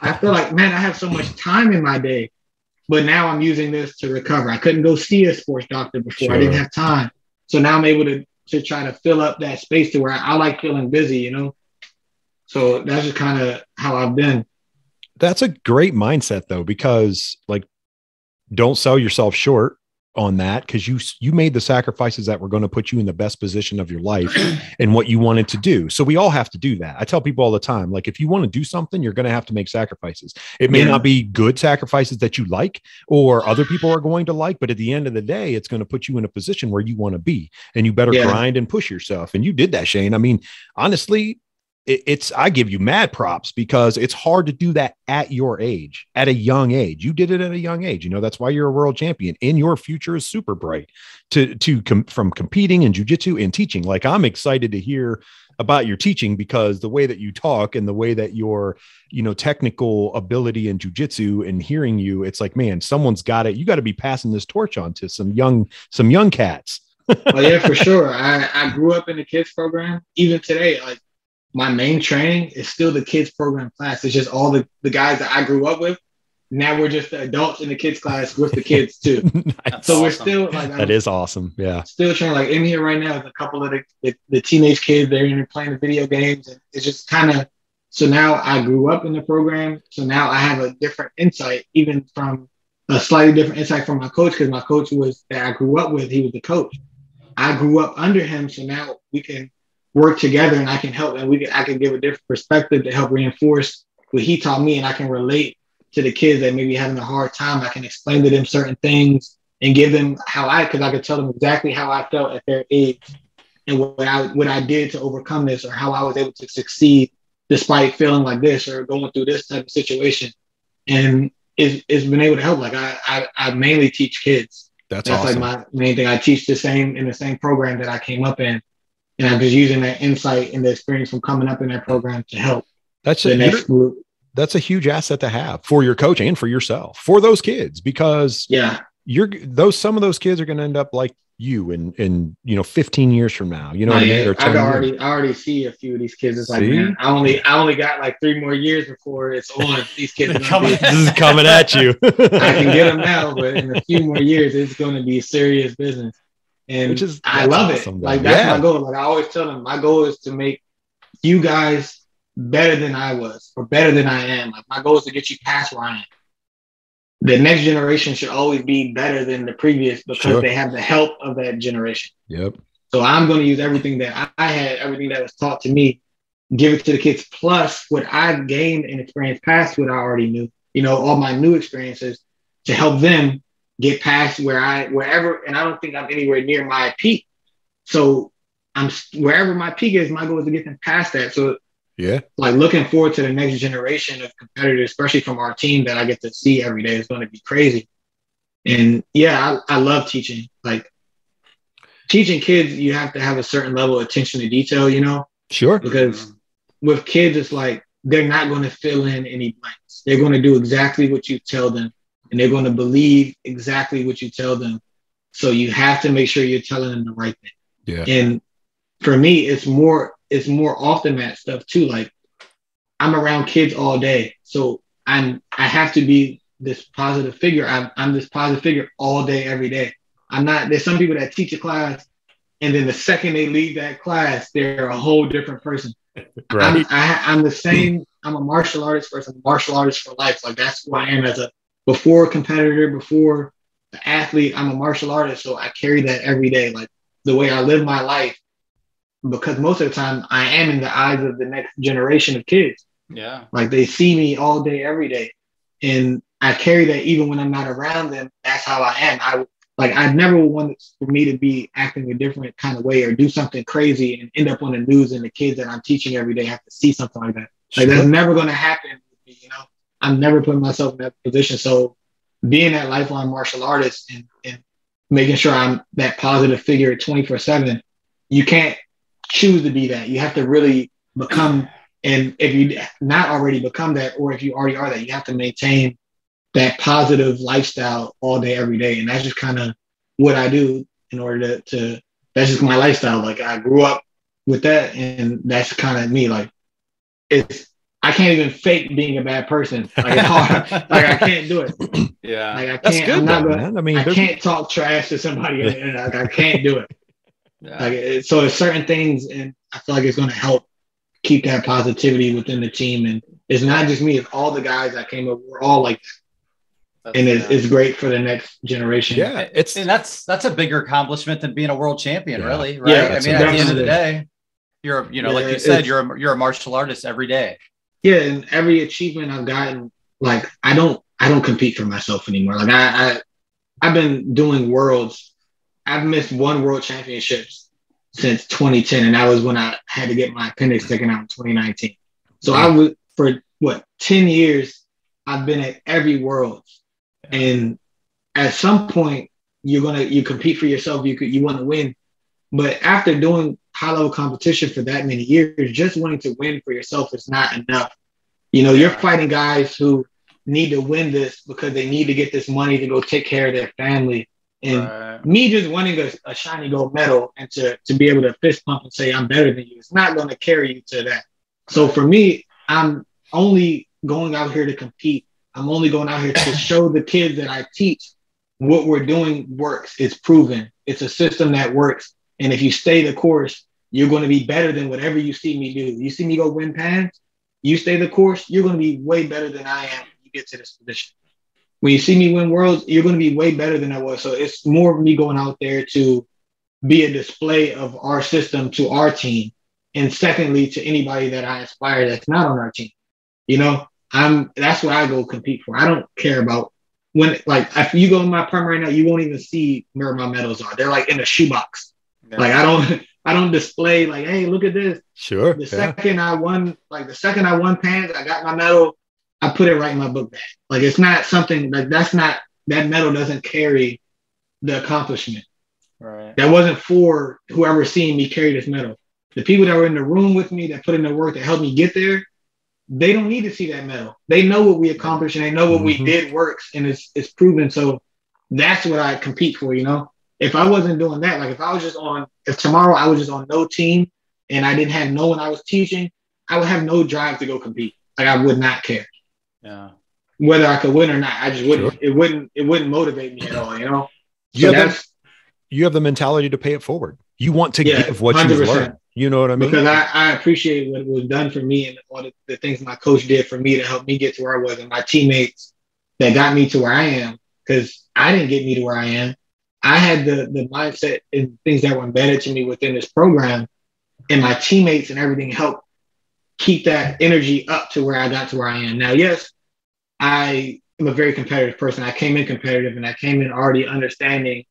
I feel like, man, I have so much time in my day, but now I'm using this to recover. I couldn't go see a sports doctor before. Sure. I didn't have time. So now I'm able to try to fill up that space to where I like feeling busy, you know? So that's just kind of how I've been. That's a great mindset though, because like, don't sell yourself short on that, because you made the sacrifices that were going to put you in the best position of your life and what you wanted to do. So we all have to do that. I tell people all the time, like, if you want to do something, you're going to have to make sacrifices. It may not be good sacrifices that you like or other people are going to like, but at the end of the day, it's going to put you in a position where you want to be, and you better grind and push yourself. And you did that, Shane. I mean, honestly, I give you mad props, because it's hard to do that at your age, at a young age. You did it at a young age. You know, that's why you're a world champion, and your future is super bright from competing in jiu-jitsu and teaching. Like, I'm excited to hear about your teaching, because the way that you talk and the way that your, you know, technical ability in jiu-jitsu, and hearing you, it's like, man, someone's got it. You got to be passing this torch on to some young cats. Oh yeah, for sure. I grew up in the kids program. Even today, like, my main training is still the kids program class. It's just all the guys that I grew up with. Now we're just the adults in the kids class with the kids too. So we're still like, that is awesome. Yeah. Still trying, like, in here right now is a couple of the teenage kids. They're in there playing the video games. And it's just kind of, so now I grew up in the program. So now I have a different insight, even from a slightly different insight from my coach, because my coach that I grew up with, he was the coach. I grew up under him. So now we can work together, and I can help, and I can give a different perspective to help reinforce what he taught me, and I can relate to the kids that may be having a hard time. I can explain to them certain things and give them because I could tell them exactly how I felt at their age and what I did to overcome this, or how I was able to succeed despite feeling like this or going through this type of situation. And it's been able to help. Like, I mainly teach kids. That's awesome. Like my main thing. I teach in the same program that I came up in. And I'm just using that insight and the experience from coming up in that program to help the next group. That's a huge asset to have for your coach and for yourself, for those kids, because some of those kids are going to end up like you in 15 years from now. You know what I mean? Or I already see a few of these kids. It's like, man, I only got like 3 more years before it's on. These kids this is coming at you. I can get them now, but in a few more years, it's going to be serious business. And I love awesome, it. Like, that's my goal. Like, I always tell them, my goal is to make you guys better than I was, or better than I am. Like, my goal is to get you past where I am. The next generation should always be better than the previous, because they have the help of that generation. Yep. So I'm going to use everything that I had, everything that was taught to me, give it to the kids, plus what I've gained and experienced past what I already knew. You know, all my new experiences, to help them get past wherever, and I don't think I'm anywhere near my peak. So I'm wherever my peak is, my goal is to get them past that. So like, looking forward to the next generation of competitors, especially from our team that I get to see every day, is going to be crazy. And I love teaching. Like, teaching kids, you have to have a certain level of attention to detail, you know? Sure. Because with kids, it's like, they're not going to fill in any blanks. They're going to do exactly what you tell them. And they're going to believe exactly what you tell them. So you have to make sure you're telling them the right thing. Yeah. And for me, it's more often that stuff too. Like, I'm around kids all day. So I have to be this positive figure. I'm this positive figure all day, every day. There's some people that teach a class, and then the second they leave that class, they're a whole different person. Right. I'm the same. I'm a martial artist versus a martial artist for life. Like, that's who I am before competitor, before the athlete. I'm a martial artist, so I carry that every day. Like, the way I live my life, because most of the time I am in the eyes of the next generation of kids. Yeah. Like, they see me all day, every day. And I carry that even when I'm not around them. That's how I am. I never wanted for me to be acting a different kind of way or do something crazy and end up on the news, and the kids that I'm teaching every day have to see something like that. Like, that's never going to happen with me, you know? I'm never putting myself in that position. So being that lifelong martial artist and making sure I'm that positive figure 24/7, you can't choose to be that. You have to really become, and if you not already become that, or if you already are that, you have to maintain that positive lifestyle all day, every day. And that's just kind of what I do. in order to that's just my lifestyle. Like I grew up with that, and that's kind of me. Like I can't even fake being a bad person. Like it's hard. Like I can't do it. Yeah, like I can't. That's good, I'm not though, gonna. man. I mean, I can't talk trash to somebody. And like I can't do it. Yeah. Like so, there's certain things, and I feel like it's going to help keep that positivity within the team. And it's not just me; it's all the guys that came up. We're all like that. And it's great for the next generation. Yeah, that's a bigger accomplishment than being a world champion, really, right? Yeah, I mean, at the end of the day, you're like you said, you're a martial artist every day. Yeah, and every achievement I've gotten, like I don't compete for myself anymore. Like I've been doing worlds. I've missed one world championships since 2010, and that was when I had to get my appendix taken out in 2019. So I was for 10 years. I've been at every world. And at some point, you compete for yourself. You want to win, but after doing high level competition for that many years, just wanting to win for yourself is not enough. You're fighting guys who need to win this because they need to get this money to go take care of their family. And me just winning a shiny gold medal and to be able to fist pump and say I'm better than you, it's not going to carry you to that. So for me, I'm only going out here to compete. I'm only going out here to show the kids that I teach what we're doing works. It's proven. It's a system that works. And if you stay the course, you're going to be better than whatever you see me do. You see me go win pans, you stay the course, you're going to be way better than I am when you get to this position. When you see me win worlds, you're going to be way better than I was. So it's more of me going out there to be a display of our system to our team. And secondly, to anybody that I aspire that's not on our team. That's what I go compete for. I don't care about when, like, if you go in my prem right now, you won't even see where my medals are. They're like in a shoebox. Yeah. Like I don't display like, hey, look at this. Sure. The second I won pans, I got my medal, I put it right in my book bag. Like it's not something like that medal doesn't carry the accomplishment. Right. That wasn't for whoever's seeing me carry this medal. The people that were in the room with me that put in the work that helped me get there, they don't need to see that medal. They know what we accomplished and they know what we did works and it's proven. So that's what I compete for, If I wasn't doing that, like if tomorrow I was just on no team and I didn't have no one I was teaching, I would have no drive to go compete. Like I would not care. Yeah. Whether I could win or not, I just wouldn't. Sure. It wouldn't motivate me at all, You have the mentality to pay it forward. You want to give what 100%. You've learned. You know what I mean? Because I appreciate what was done for me and all the things my coach did for me to help me get to where I was and my teammates that got me to where I am. Because I didn't get me to where I am. I had the mindset and things that were embedded to me within this program, and my teammates and everything helped keep that energy up to where I got to where I am. Now, yes, I am a very competitive person. I came in competitive and I came in already understanding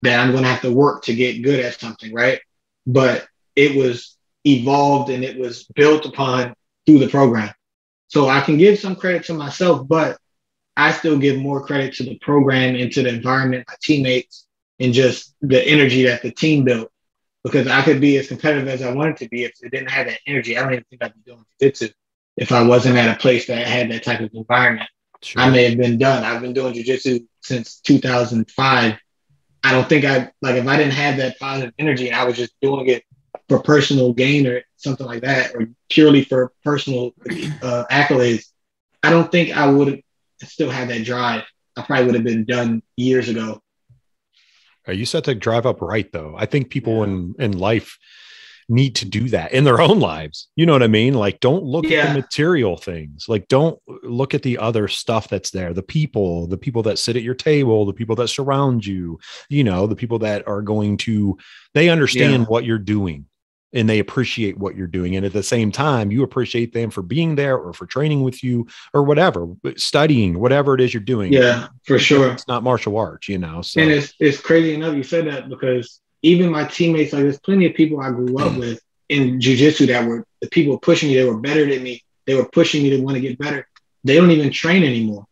that I'm going to have to work to get good at something, right? But it was evolved and it was built upon through the program. So I can give some credit to myself, but I still give more credit to the program and to the environment, my teammates, and just the energy that the team built. Because I could be as competitive as I wanted to be if it didn't have that energy. I don't even think I'd be doing jiu-jitsu if I wasn't at a place that had that type of environment. Sure. I may have been done. I've been doing jiu-jitsu since 2005. I don't think if I didn't have that positive energy and I was just doing it for personal gain or something like that, or purely for personal accolades, I don't think I would have still had that drive. I probably would have been done years ago. You set the drive up right, though. I think people in life need to do that in their own lives. You know what I mean? Like, don't look at the material things. Like, don't look at the other stuff that's there. The people that sit at your table, the people that surround you, the people that are going to, they understand what you're doing and they appreciate what you're doing. And at the same time, you appreciate them for being there or for training with you or whatever, studying, whatever it is you're doing. Yeah, for sure. It's not martial arts, So. And it's crazy enough you said that, because even my teammates, like there's plenty of people I grew up with in jiu-jitsu that were the people pushing me. They were better than me. They were pushing me to want to get better. They don't even train anymore.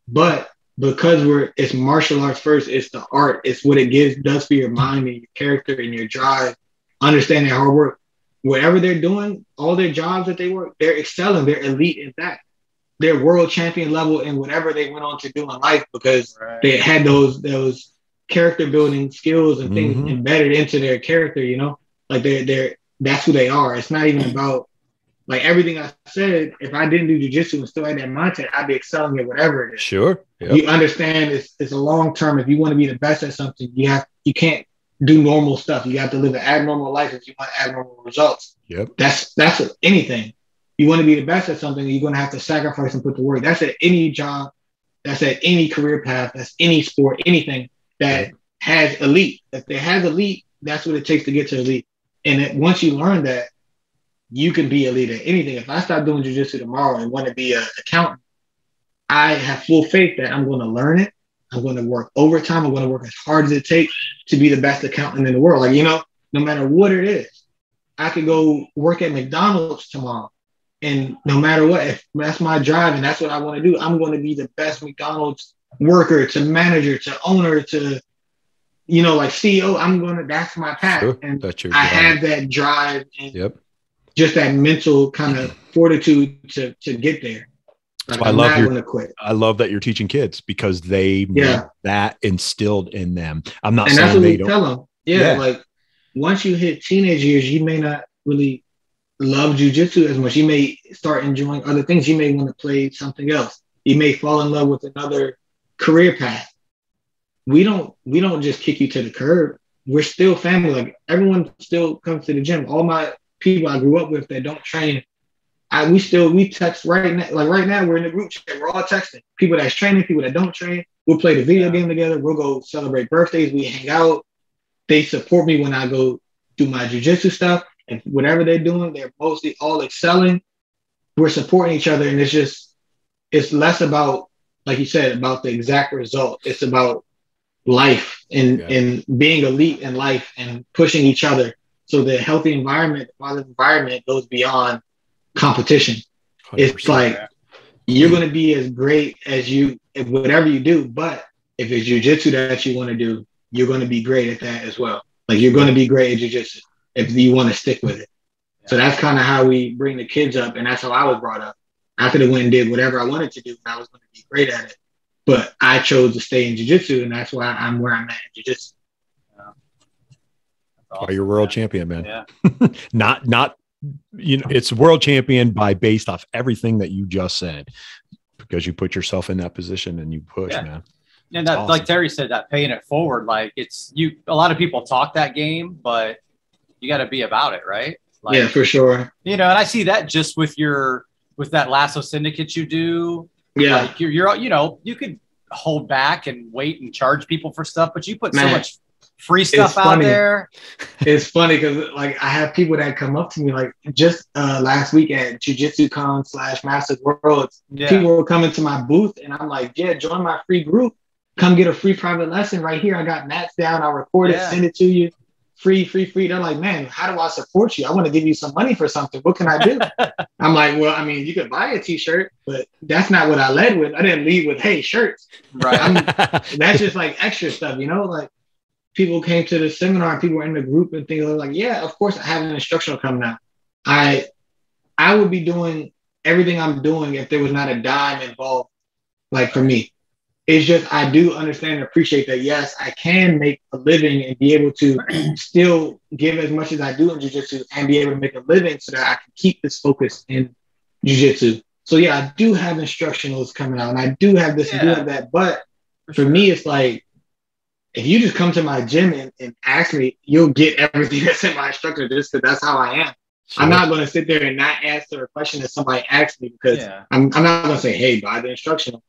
But because it's martial arts first, it's the art. It's what it does for your mind and your character and your drive. Understanding hard work. Whatever they're doing, all their jobs that they work, they're excelling. They're elite in that. They're world champion level in whatever they went on to do in life because they had those character building skills and things embedded into their character, you know, like they're that's who they are. It's not even about like everything I said. If I didn't do jiu-jitsu and still had that mindset, I'd be excelling at whatever it is. Sure. Yep. You understand it's a long term. If you want to be the best at something, you can't do normal stuff. You have to live an abnormal life if you want abnormal results. Yep. That's anything. You want to be the best at something, you're going to have to sacrifice and put the work. That's at any job. That's at any career path. That's any sport, anything that has elite. If it has elite, that's what it takes to get to elite. And once you learn that, you can be elite at anything. If I stop doing jiu-jitsu tomorrow and want to be an accountant, I have full faith that I'm going to learn it. I'm going to work overtime. I'm going to work as hard as it takes to be the best accountant in the world. Like, you know, no matter what it is, I could go work at McDonald's tomorrow. And no matter what, if that's my drive and that's what I want to do, I'm going to be the best McDonald's worker to manager to owner to, you know, like CEO. That's my path. Sure. And I have that drive and just that mental kind of fortitude to get there. Like, I love that you're teaching kids because they need that instilled in them. I'm not saying that's what we tell them. Yeah, like once you hit teenage years, you may not really love jiu-jitsu as much. You may start enjoying other things. You may want to play something else. You may fall in love with another career path. We don't just kick you to the curb. We're still family. Like everyone still comes to the gym. All my people I grew up with that don't train, we text right now. Like right now, we're in a group chat. We're all texting. People that's training, people that don't train. We'll play the video game together. We'll go celebrate birthdays. We hang out. They support me when I go do my jiu-jitsu stuff. And whatever they're doing, they're mostly all excelling. We're supporting each other. And it's less about, like you said, about the exact result. It's about life and being elite in life and pushing each other. So the healthy environment, the positive environment goes beyond competition. 100%. It's like you're going to be as great as you, whatever you do. But if it's jiu-jitsu that you want to do, you're going to be great at that as well. Like you're going to be great at jiu-jitsu if you want to stick with it. So that's kind of how we bring the kids up. And that's how I was brought up. I could have went and did whatever I wanted to do and I was going to be great at it. But I chose to stay in jiu-jitsu, and that's why I'm where I'm at in jiu-jitsu. Awesome. You're world champion, man. Yeah. not, you know, it's world champion based off everything that you just said, because you put yourself in that position and you push, man. And that, awesome. Like Terry said, that paying it forward, like a lot of people talk that game, but you got to be about it, right? Like, yeah, for sure. You know, and I see that just with that LASSO syndicate you do. Yeah. Like you're, you know, you could hold back and wait and charge people for stuff, but you put so much free stuff out there. It's funny because like I have people that come up to me like just last week at Jiu-Jitsu Con / Masters Worlds. People were coming to my booth and I'm like, yeah, join my free group. Come get a free private lesson right here. I got mats down. I'll record it, send it to you. Free. They're like, man, how do I support you? I want to give you some money for something. What can I do? I'm like, well, I mean, you could buy a t-shirt, but that's not what I led with. I didn't lead with, hey, shirts. Right. That's just like extra stuff, you know, like people came to the seminar and people were in the group and things like, yeah, of course I have an instructional coming out. I would be doing everything I'm doing if there was not a dime involved, like for me. It's just, I do understand and appreciate that, yes, I can make a living and be able to still give as much as I do in jiu-jitsu and be able to make a living so that I can keep this focus in jiu-jitsu. So yeah, I do have instructionals coming out and I do have this and do have that. But for me, it's like, if you just come to my gym and ask me, you'll get everything that's in my instructor just because that's how I am. Sure. I'm not going to sit there and not answer a question that somebody asks me because I'm not going to say, hey, buy the instructional.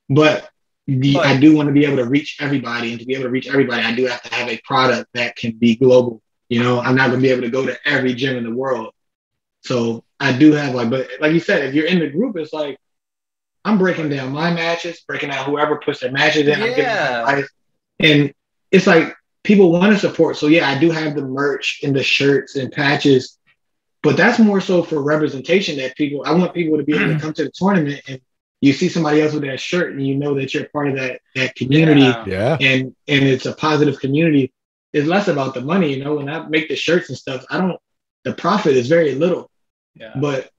But I do want to be able to reach everybody, and to be able to reach everybody, I do have to have a product that can be global. You know, I'm not going to be able to go to every gym in the world. So I do have but like you said, if you're in the group, it's like, I'm breaking down my matches, breaking down whoever puts their matches in. I'm giving them advice. And it's like, people want to support. So yeah, I do have the merch and the shirts and patches, but that's more so for representation that I want people to be able to come to the tournament and you see somebody else with that shirt and you know that you're part of that community and it's a positive community. It's less about the money, you know, when I make the shirts and stuff, the profit is very little, but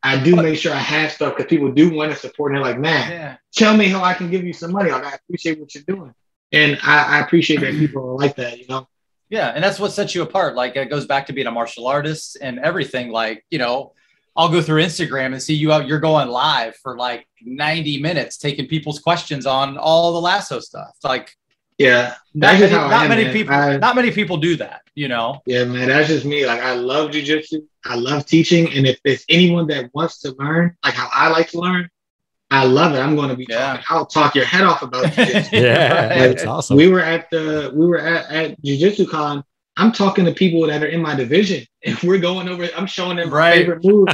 I do make sure I have stuff because people do want to support and they're like, man, tell me how I can give you some money. I appreciate what you're doing. And I appreciate that people are like that, you know? Yeah. And that's what sets you apart. Like it goes back to being a martial artist and everything. Like, you know, I'll go through Instagram and see you out, you're going live for like 90 minutes, taking people's questions on all the LASSO stuff. It's like, yeah, not many people do that, you know? Yeah, man, that's just me. Like, I love jiu-jitsu. I love teaching. And if there's anyone that wants to learn, like how I like to learn, I love it. I'm going to be talking. I'll talk your head off about jiu-jitsu. Yeah, that's awesome. We were at Jiu-Jitsu Con. I'm talking to people that are in my division, and we're going over. I'm showing them my favorite move.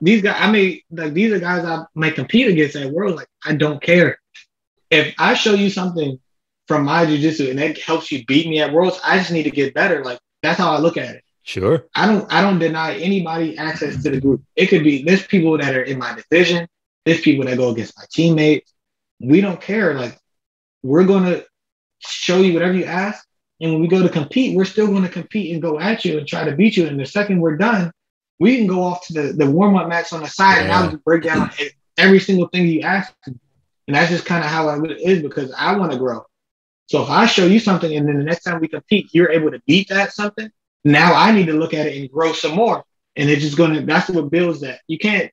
These guys, these are guys I may compete against at World. Like, I don't care if I show you something from my jiu-jitsu and that helps you beat me at Worlds. I just need to get better. Like, that's how I look at it. Sure. I don't deny anybody access to the group. It could be there's people that are in my division. There's people that go against my teammates. We don't care. Like, we're going to show you whatever you ask. And when we go to compete, we're still going to compete and go at you and try to beat you. And the second we're done, we can go off to the warm-up match on the side and I'll just break down every single thing you ask. And that's just kind of how it is because I want to grow. So if I show you something and then the next time we compete, you're able to beat that something, now I need to look at it and grow some more. And it's just that's what builds that. You can't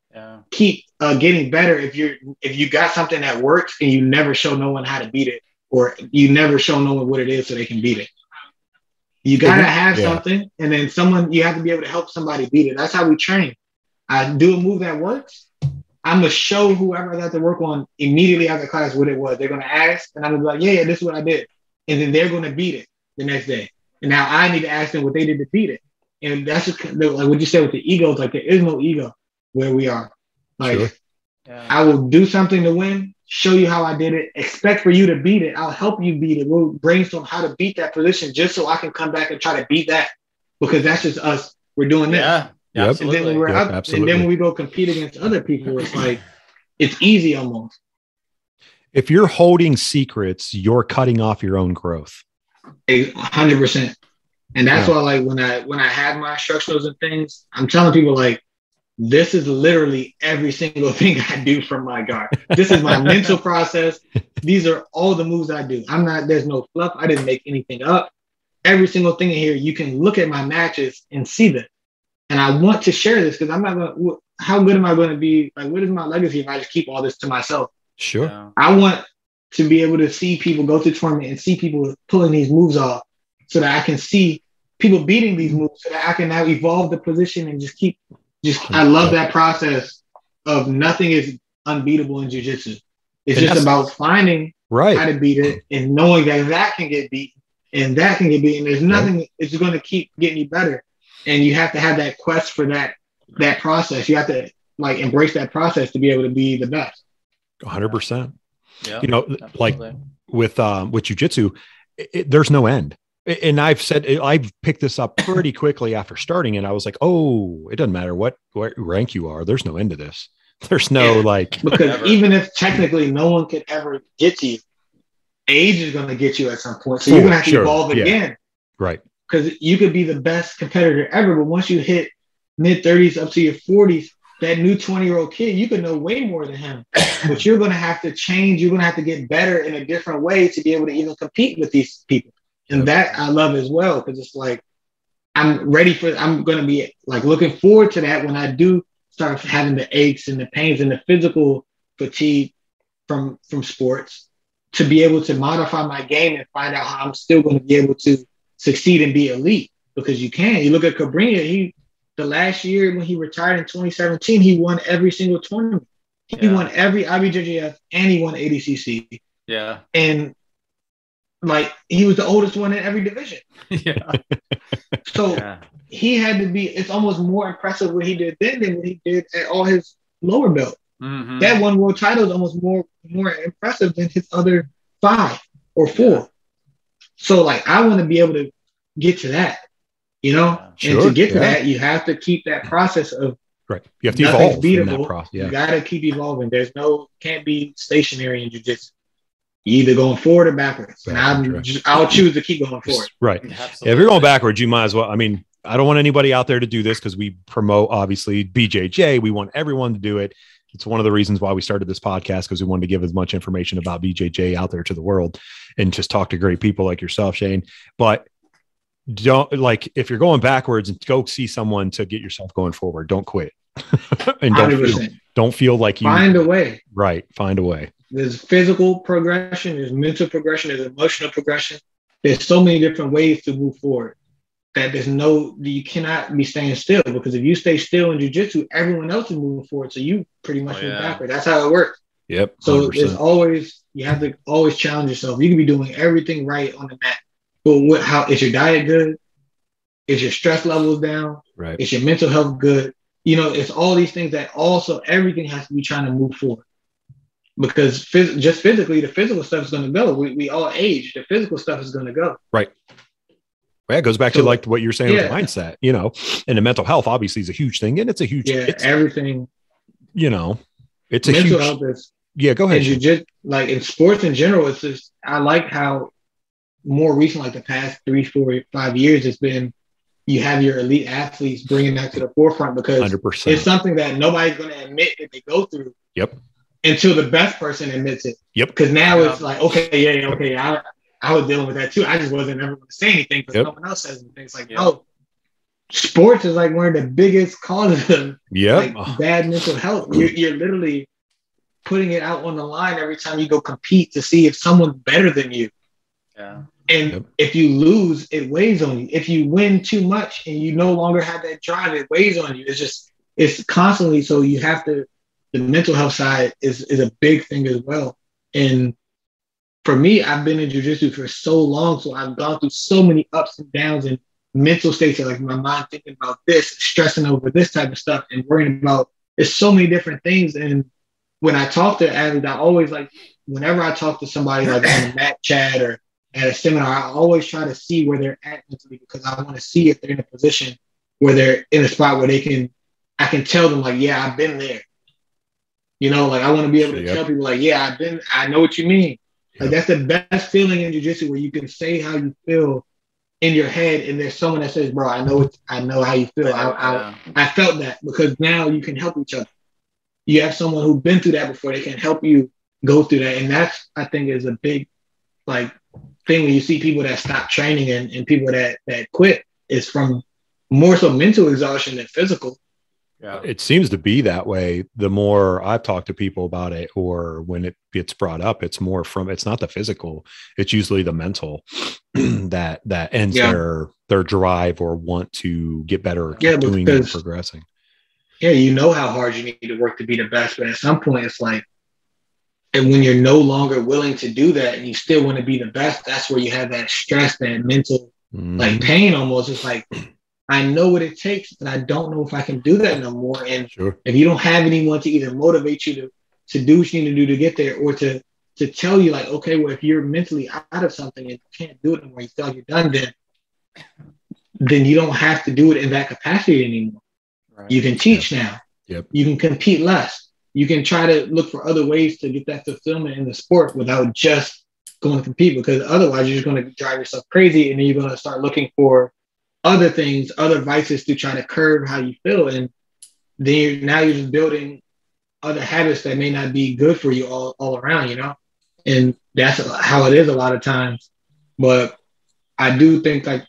keep getting better if you got something that works and you never show no one how to beat it, or you never show no one what it is so they can beat it. You got to have something, and then you have to be able to help somebody beat it. That's how we train. I do a move that works. I'm going to show whoever I got to work on immediately after class what it was. They're going to ask, and I'm going to be like, yeah, this is what I did. And then they're going to beat it the next day. And now I need to ask them what they did to beat it. And that's just like what you said with the egos. Like, there is no ego where we are. Like, I will do something to win, show you how I did it, expect for you to beat it. I'll help you beat it. We'll brainstorm how to beat that position just so I can come back and try to beat that, because that's just us. We're doing this. Yeah. Yep. And then when we're up, and then when we go compete against other people, it's like, it's easy almost. If you're holding secrets, you're cutting off your own growth. 100%. And that's why, like, when I have my instructionals and things, I'm telling people, like, this is literally every single thing I do from my guard. This is my mental process. These are all the moves I do. There's no fluff. I didn't make anything up. Every single thing in here, you can look at my matches and see that. And I want to share this because I'm not going to, how good am I going to be? Like, what is my legacy if I just keep all this to myself? Sure. Yeah. I want to be able to see people go to the tournament and see people pulling these moves off so that I can see people beating these moves so that I can now evolve the position and I love that process of nothing is unbeatable in jiu-jitsu. It's just about finding how to beat it and knowing that can get beaten and that can get beaten. There's nothing, it's going to keep getting you better. And you have to have that quest for that process. You have to, like, embrace that process to be able to be the best. 100%. Yeah, you know, absolutely. Like with jiu-jitsu, there's no end. And I've picked this up pretty quickly after starting, and I was like, oh, it doesn't matter what rank you are. There's no end to this. There's no because even if technically no one could ever get to you, age is going to get you at some point. So you're going to have to evolve again. Right. Because you could be the best competitor ever, but once you hit mid-30s up to your 40s, that new 20-year-old kid, you could know way more than him. But you're going to have to change. You're going to have to get better in a different way to be able to even compete with these people. And that I love as well, because it's like, I'm going to be like looking forward to that when I do start having the aches and the pains and the physical fatigue from sports, to be able to modify my game and find out how I'm still going to be able to succeed and be elite, because you can. You look at Cabrinha, the last year when he retired in 2017, he won every single tournament. He won every IBJJF and he won ADCC. Yeah. And like, he was the oldest one in every division. Yeah. So he had to be, it's almost more impressive what he did then than what he did at all his lower belt. Mm-hmm. That one world title is almost more impressive than his other 5 or 4. Yeah. So, like, I want to be able to get to that, you know? Sure, and to get to that, you have to keep that process of You have to evolve beatable. in that process. Yeah. You got to keep evolving. Can't be stationary in jiu-jitsu. You either going forward or backwards. And I'll choose to keep going forward. Right. If you're going backwards, you might as well. I mean, I don't want anybody out there to do this because we promote, obviously, BJJ. We want everyone to do it. It's one of the reasons why we started this podcast, because we wanted to give as much information about BJJ out there to the world and just talk to great people like yourself, Shane. But don't, like, if you're going backwards, and go see someone to get yourself going forward. Don't quit. And don't feel like you find a way. Right. Find a way. There's physical progression, there's mental progression, there's emotional progression. There's so many different ways to move forward that you cannot be staying still, because if you stay still in jiu-jitsu, everyone else is moving forward. So you pretty much move backward. That's how it works. Yep. 100%. So there's always, you have to always challenge yourself. You can be doing everything right on the mat, but how is your diet good? Is your stress levels down? Right. Is your mental health good? You know, it's all these things that also everything has to be trying to move forward. Because just physically, the physical stuff is going to go. We all age. The physical stuff is going to go. Right. Well, it goes back to like what you're saying with the mindset, you know, and the mental health obviously is a huge thing. And it's a huge, everything, you know, it's a mental huge, health is, go ahead. Just like in sports in general, it's just, I like how more recent, like the past 3, 4, 5 years, it's been, you have your elite athletes bringing that to the forefront, because 100%. It's something that nobody's going to admit that they go through. Yep. Until the best person admits it. Yep. Because now it's like, okay, I was dealing with that too. I just wasn't ever going to say anything because no one else says anything. It's like, sports is like one of the biggest causes of like bad mental health. You're literally putting it out on the line every time you go compete to see if someone's better than you. Yeah. And if you lose, it weighs on you. If you win too much and you no longer have that drive, it weighs on you. It's constantly, so you have to, the mental health side is a big thing as well. And for me, I've been in jiu-jitsu for so long, so I've gone through so many ups and downs and mental states of like my mind thinking about this, stressing over this type of stuff, and worrying about, there's so many different things. And when I talk to athletes, I always like, whenever I talk to somebody like on a mat chat or at a seminar, I always try to see where they're at mentally, because I want to see if they're in a position where they're in a spot where I can tell them like, yeah, I've been there. You know, like I want to be able to tell people like, yeah, I know what you mean. Like that's the best feeling in jiu-jitsu, where you can say how you feel in your head, and there's someone that says, bro, I know how you feel. I felt that, because now you can help each other. You have someone who's been through that before. They can help you go through that. And that's, I think, is a big like thing when you see people that stop training and people that quit, is from more so mental exhaustion than physical. Yeah. It seems to be that way. The more I've talked to people about it, or when it gets brought up, it's more from, it's not the physical, it's usually the mental that ends their drive or want to get better at doing and progressing. Yeah, you know how hard you need to work to be the best, but at some point it's like, and when you're no longer willing to do that and you still want to be the best, that's where you have that stress, that mental like pain almost. It's like, I know what it takes, but I don't know if I can do that no more. And if you don't have anyone to either motivate you to do what you need to do to get there, or to tell you like, okay, well, if you're mentally out of something and you can't do it anymore, you feel like you're done, then you don't have to do it in that capacity anymore. Right. You can teach now. Yep. You can compete less. You can try to look for other ways to get that fulfillment in the sport without just going to compete, because otherwise you're just going to drive yourself crazy, and then you're going to start looking for other things, other vices to try to curb how you feel. And then now you're just building other habits that may not be good for you all around, you know? And that's how it is a lot of times. But I do think like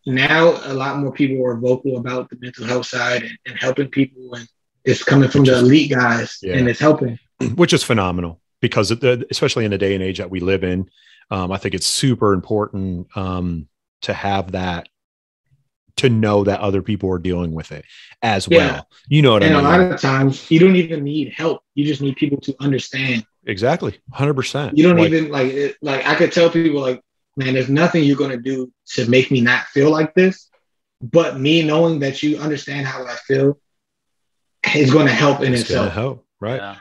now a lot more people are vocal about the mental health side and helping people. And it's coming from the elite guys and it's helping. Which is phenomenal, because especially in the day and age that we live in, I think it's super important to have that, to know that other people are dealing with it as well. You know what I mean? And a lot of times you don't even need help. You just need people to understand. Exactly. 100%. You don't even like I could tell people like, man, there's nothing you're going to do to make me not feel like this, but me knowing that you understand how I feel is going to help in itself. It's going to help. Right. Yeah.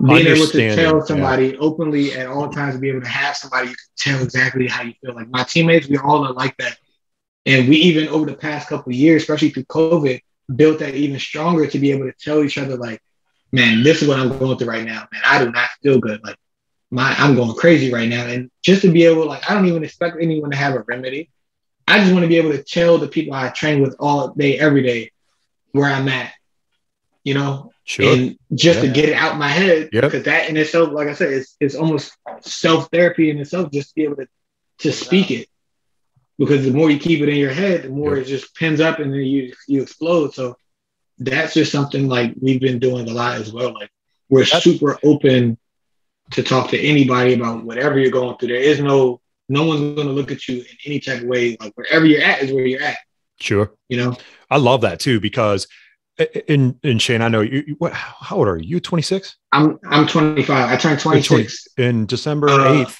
Being able to tell somebody openly at all times, to be able to have somebody you can tell exactly how you feel. Like my teammates, we all are like that. And we even over the past couple of years, especially through COVID, built that even stronger to be able to tell each other like, man, this is what I'm going through right now. Man, I do not feel good. Like I'm going crazy right now. And just to be able, like, I don't even expect anyone to have a remedy. I just want to be able to tell the people I train with all day, every day, where I'm at, you know? Sure. And just to get it out my head, because that in itself, like I said, it's almost self-therapy in itself, just to be able to speak it. Because the more you keep it in your head, the more it just pins up and then you explode. So that's just something like we've been doing a lot as well. Like we're super open to talk to anybody about whatever you're going through. There is no one's going to look at you in any type of way. Like wherever you're at is where you're at. Sure. You know, I love that too, because in Shane, I know you, how old are you? 26? I'm 25. I turned 26 in December 8th.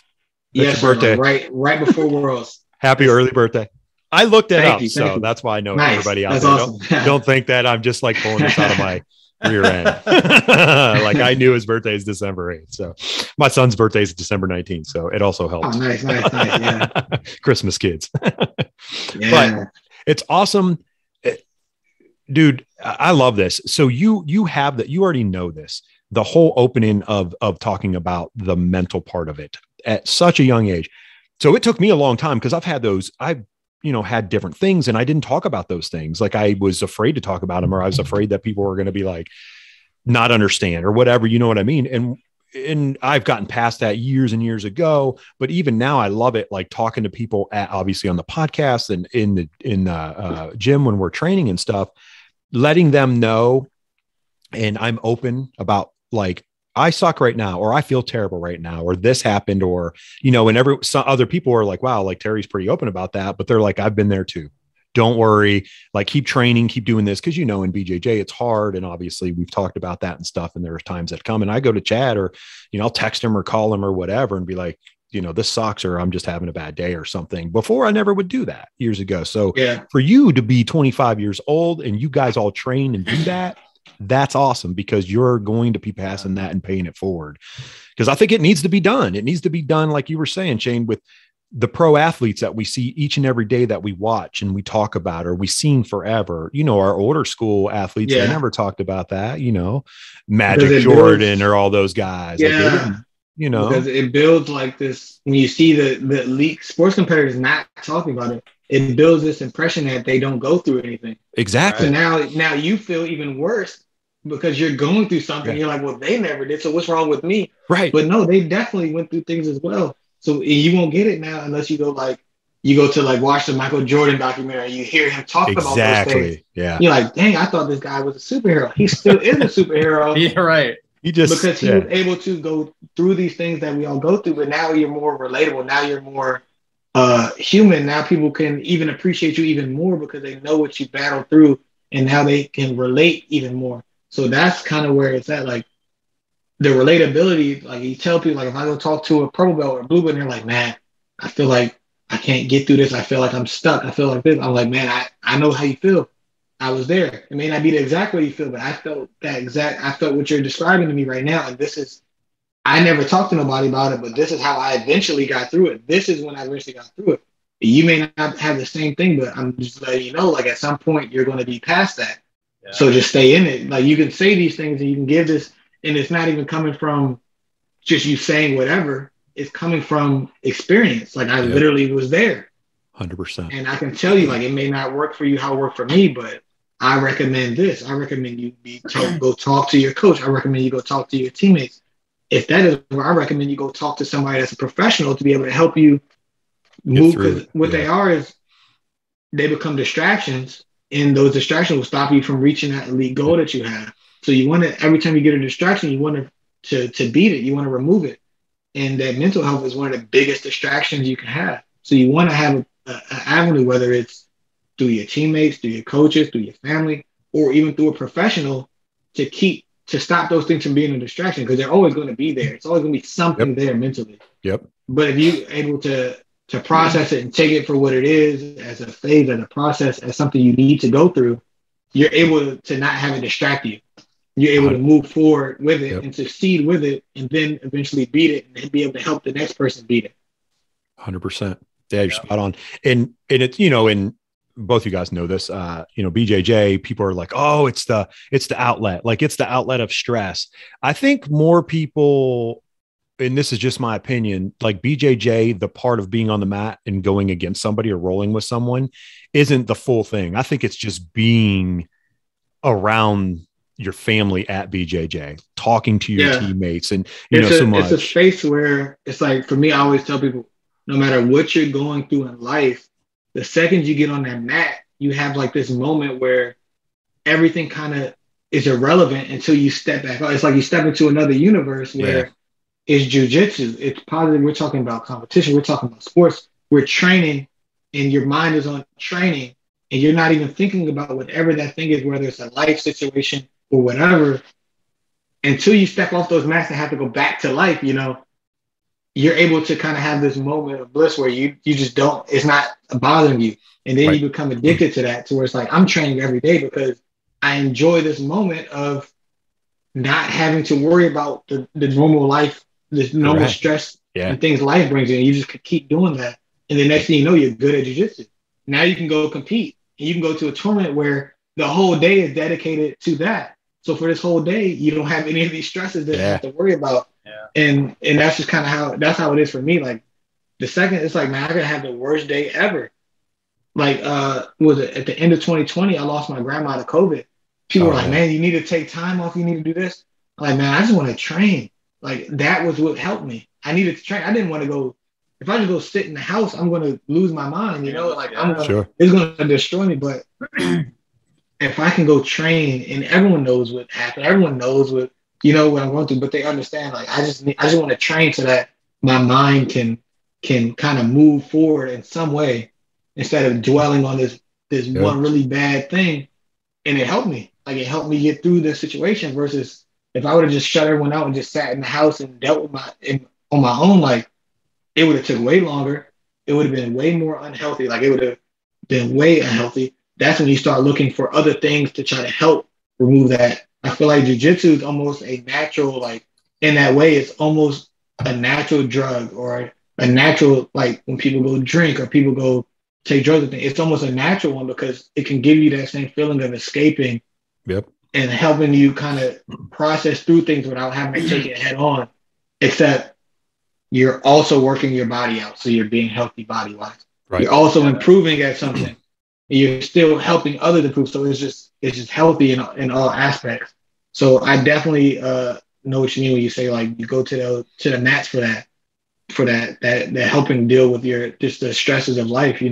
Yes, your birthday. Right before Worlds. Happy early birthday. I looked it up, so that's why I know everybody out there. Awesome. Don't think that I'm just like pulling this out of my rear end. Like I knew his birthday is December 8th. So my son's birthday is December 19th. So it also helps. Oh, nice. Yeah. Christmas kids. But it's awesome. Dude, I love this. So you have that. You already know this. The whole opening of talking about the mental part of it at such a young age. So it took me a long time because I've had those. I've had different things, and I didn't talk about those things. Like I was afraid to talk about them, or I was afraid that people were going to be like not understand or whatever. You know what I mean? And I've gotten past that years and years ago. But even now, I love it. Like talking to people, obviously on the podcast and in the gym when we're training and stuff. Letting them know, and I'm open about like, I suck right now, or I feel terrible right now, or this happened, or, and some other people are like, wow, like Terry's pretty open about that, but they're like, I've been there too. Don't worry. Like keep training, keep doing this. Cause in BJJ, it's hard. And obviously we've talked about that and stuff. And there's times that come and I go to Chad or, I'll text him or call him or whatever and be like, this sucks, or I'm just having a bad day or something. Before I never would do that years ago. So for you to be 25 years old and you guys all train and do that, that's awesome, because you're going to be passing that and paying it forward. Because I think it needs to be done. It needs to be done. Like you were saying, Shane, with the pro athletes that we see each and every day that we watch and we talk about, or we've seen forever, our older school athletes, they never talked about that, Magic Jordan or all those guys. Yeah. Like because it builds like this. When you see the elite sports competitors not talking about it, it builds this impression that they don't go through anything. Exactly. So now you feel even worse because you're going through something. You're like, well, they never did. So what's wrong with me? Right. But no, they definitely went through things as well. So you won't get it now unless you go to watch the Michael Jordan documentary. And you hear him talk about those things. Yeah. You're like, dang, I thought this guy was a superhero. He still is a superhero. Yeah, right. Because he was able to go through these things that we all go through, but now you're more relatable. Now you're more human. Now people can even appreciate you even more because they know what you battled through, and now they can relate even more. So that's kind of where it's at. Like the relatability, like you tell people, like if I go talk to a purple belt or a blue belt, and they're like, man, I feel like I can't get through this. I feel like I'm stuck. I feel like this. I'm like, man, I know how you feel. I was there. It may not be the exact way you feel, but I felt what you're describing to me right now. And I never talked to nobody about it, but this is how I eventually got through it. This is when I eventually got through it. You may not have the same thing, but I'm just letting you know, like at some point you're going to be past that. Yeah. So just stay in it. Like you can say these things and you can give this, and it's not even coming from just you saying whatever. It's coming from experience. Like I literally was there. 100%. And I can tell you, like, it may not work for you how it worked for me, but I recommend this. I recommend you go talk to your coach. I recommend you go talk to your teammates. If that is where I recommend you go talk to somebody that's a professional to be able to help you move. Because what they are is they become distractions, and those distractions will stop you from reaching that elite goal that you have. So you want to, every time you get a distraction, you want to beat it. You want to remove it. And that mental health is one of the biggest distractions you can have. So you want to have an avenue, whether it's through your teammates, through your coaches, through your family, or even through a professional to stop those things from being a distraction, because they're always going to be there. It's always going to be something there mentally. Yep. But if you're able to process it and take it for what it is, as a phase, as a process, as something you need to go through, you're able to not have it distract you. You're able to move forward with it and succeed with it, and then eventually beat it and be able to help the next person beat it. 100%. Yeah, you're spot on. And it's, and both you guys know this, BJJ, people are like, oh, it's the outlet. Like it's the outlet of stress. I think more people, and this is just my opinion, like BJJ, the part of being on the mat and going against somebody or rolling with someone isn't the full thing. I think it's just being around, your family at BJJ, talking to your teammates, and so much. It's a space where it's like, for me, I always tell people, no matter what you're going through in life, the second you get on that mat, you have like this moment where everything kind of is irrelevant until you step back. It's like you step into another universe where it's jiu-jitsu. It's positive. We're talking about competition. We're talking about sports. We're training, and your mind is on training, and you're not even thinking about whatever that thing is, whether it's a life situation or whatever, until you step off those mats and have to go back to life, you're able to kind of have this moment of bliss where you just don't, it's not bothering you. And then you become addicted to that, to where it's like, I'm training every day because I enjoy this moment of not having to worry about the normal life, this normal stress and things life brings you. And you just keep doing that. And the next thing you know, you're good at jiu-jitsu. Now you can go compete, and you can go to a tournament where the whole day is dedicated to that. So for this whole day, you don't have any of these stresses that you have to worry about. Yeah. And that's just kind of how it is for me. Like the second, it's like, man, I could have the worst day ever. Like, was it at the end of 2020, I lost my grandma to COVID. People were like, man, you need to take time off. You need to do this. I'm like, man, I just want to train. Like, that was what helped me. I needed to train. I didn't want to go. If I just go sit in the house, I'm going to lose my mind, like it's going to destroy me. But if I can go train, and everyone knows what happened, everyone knows what I'm going through, but they understand, like, I just want to train so that my mind can kind of move forward in some way instead of dwelling on this one really bad thing. And it helped me. Like, it helped me get through the situation versus if I would have just shut everyone out and just sat in the house and dealt with on my own, like, it would have took way longer. It would have been way more unhealthy. Like, it would have been way unhealthy. That's when you start looking for other things to try to help remove that. I feel like jiu-jitsu is almost a natural, like, in that way, it's almost a natural drug, or a natural, like, when people go drink or people go take drugs, it's almost a natural one because it can give you that same feeling of escaping and helping you kind of process through things without having to take it head on, except you're also working your body out. So you're being healthy body-wise. Right. You're also improving at something. And you're still helping others improve. So it's just healthy in all aspects. So I definitely know what you mean when you say, like, you go to the mats for that helping deal with just the stresses of life,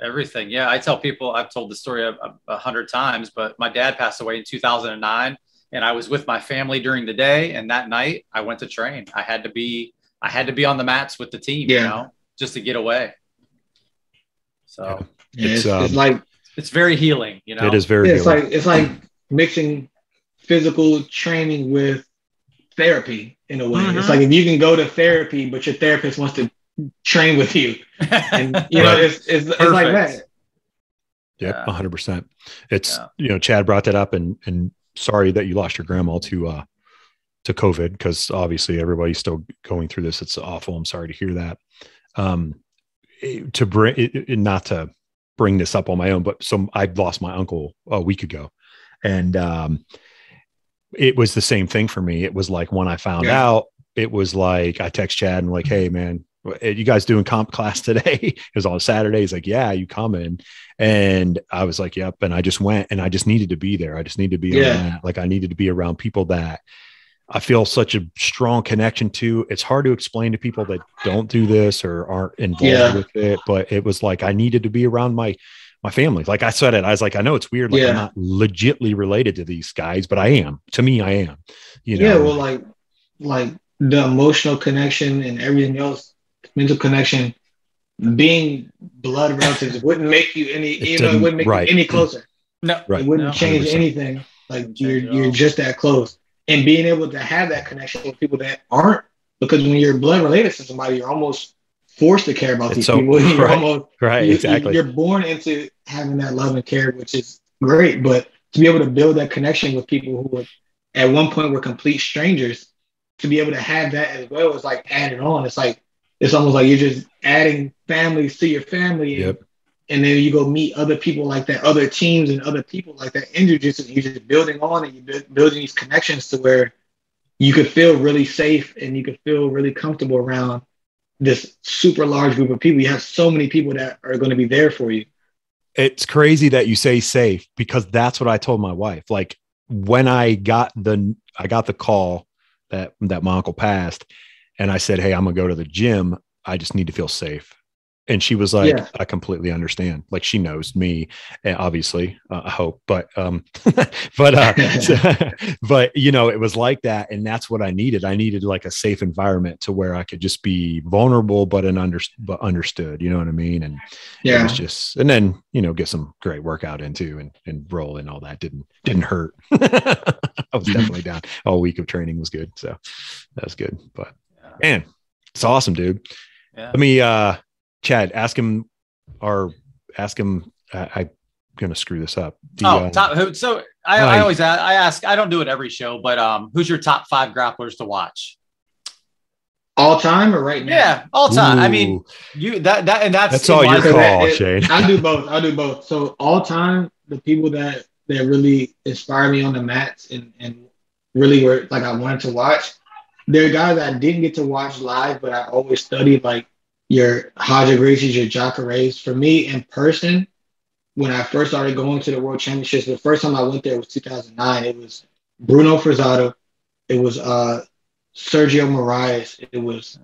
Everything. Yeah. I tell people, I've told the story 100 times, but my dad passed away in 2009, and I was with my family during the day. And that night I went to train. I had to be on the mats with the team, just to get away. So it's like, it's very healing, It is very healing. It's like mixing physical training with therapy in a way. It's like, if you can go to therapy, but your therapist wants to train with you, and it's like that. Yep, 100%. It's Chad brought that up, and sorry that you lost your grandma to COVID, because obviously everybody's still going through this. It's awful. I'm sorry to hear that. Not to bring this up on my own, but I lost my uncle a week ago, and it was the same thing for me. It was like, when I found out, it was like, I text Chad and like, hey man, you guys doing comp class today? It was on Saturday. He's like, yeah, you coming? And I was like, yep. And I just went, and I just needed to be there. I just needed to be on that. Like, I needed to be around people that I feel such a strong connection to. It's hard to explain to people that don't do this or aren't involved with it, but it was like, I needed to be around my family. Like I said it, I was like, I know it's weird. Like, I'm not legitly related to these guys, but I am. To me, I am. Yeah, well, like the emotional connection and everything else, mental connection, being blood relatives wouldn't make you any, it wouldn't make you any closer. No, it wouldn't change 100%. Anything. Like, you're just that close. And being able to have that connection with people that aren't, because when you're blood related to somebody, you're almost forced to care about these people. Exactly. You're born into having that love and care, which is great. But to be able to build that connection with people who at one point were complete strangers, to be able to have that as well is like added on. It's like, it's almost like you're just adding families to your family. And then you go meet other people like that, other teams and other people like that in jiu-jitsu. You're just building on, and you're building these connections to where you could feel really safe and you could feel really comfortable around this super large group of people. You have so many people that are going to be there for you. It's crazy that you say safe, because that's what I told my wife. Like, when I got the call that my uncle passed, and I said, "Hey, I'm gonna go to the gym. I just need to feel safe." And she was like, I completely understand. Like, she knows me, obviously, I hope, but you know, it was like that. And that's what I needed. I needed like a safe environment to where I could just be vulnerable, but understood, you know what I mean? And it was just, and then, you know, get some great workout into and roll and all that didn't hurt. I was definitely down. All week of training was good. So that was good, but man, it's awesome, dude. Let me, Chad, ask him. I'm going to screw this up. So I always ask, I don't do it every show, but who's your top 5 grapplers to watch? All time or right now? Yeah, all time. Ooh. I mean, that's all your call, Shane. I'll do both. So all time, the people that really inspire me on the mats and really were like I wanted to watch. There are guys I didn't get to watch live, but I always studied, like your Roger Gracie's, your Jacare's. For me, in person, when I first started going to the World Championships, the first time I went there was 2009. It was Bruno Frazado. It was Sergio Moraes. It was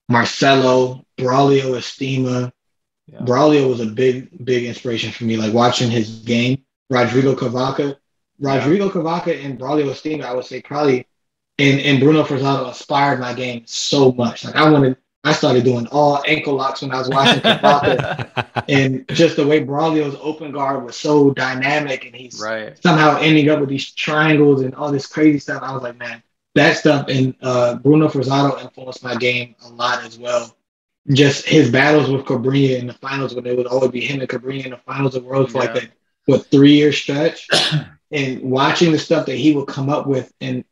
Marcelo, Braulio Estima. Yeah. Braulio was a big inspiration for me, like watching his game. Rodrigo Cavaca and Braulio Estima, I would say probably, and Bruno Frazado inspired my game so much. Like I started doing all ankle locks when I was watching Cavaca, and just the way Braulio's open guard was so dynamic, and he's somehow ending up with these triangles and all this crazy stuff. I was like, man, that stuff. And Bruno Frazado influenced my game a lot as well. Just his battles with Cobrinha in the finals, when it would always be him and Cobrinha in the finals of the world for like a 3-year stretch, and watching the stuff that he would come up with and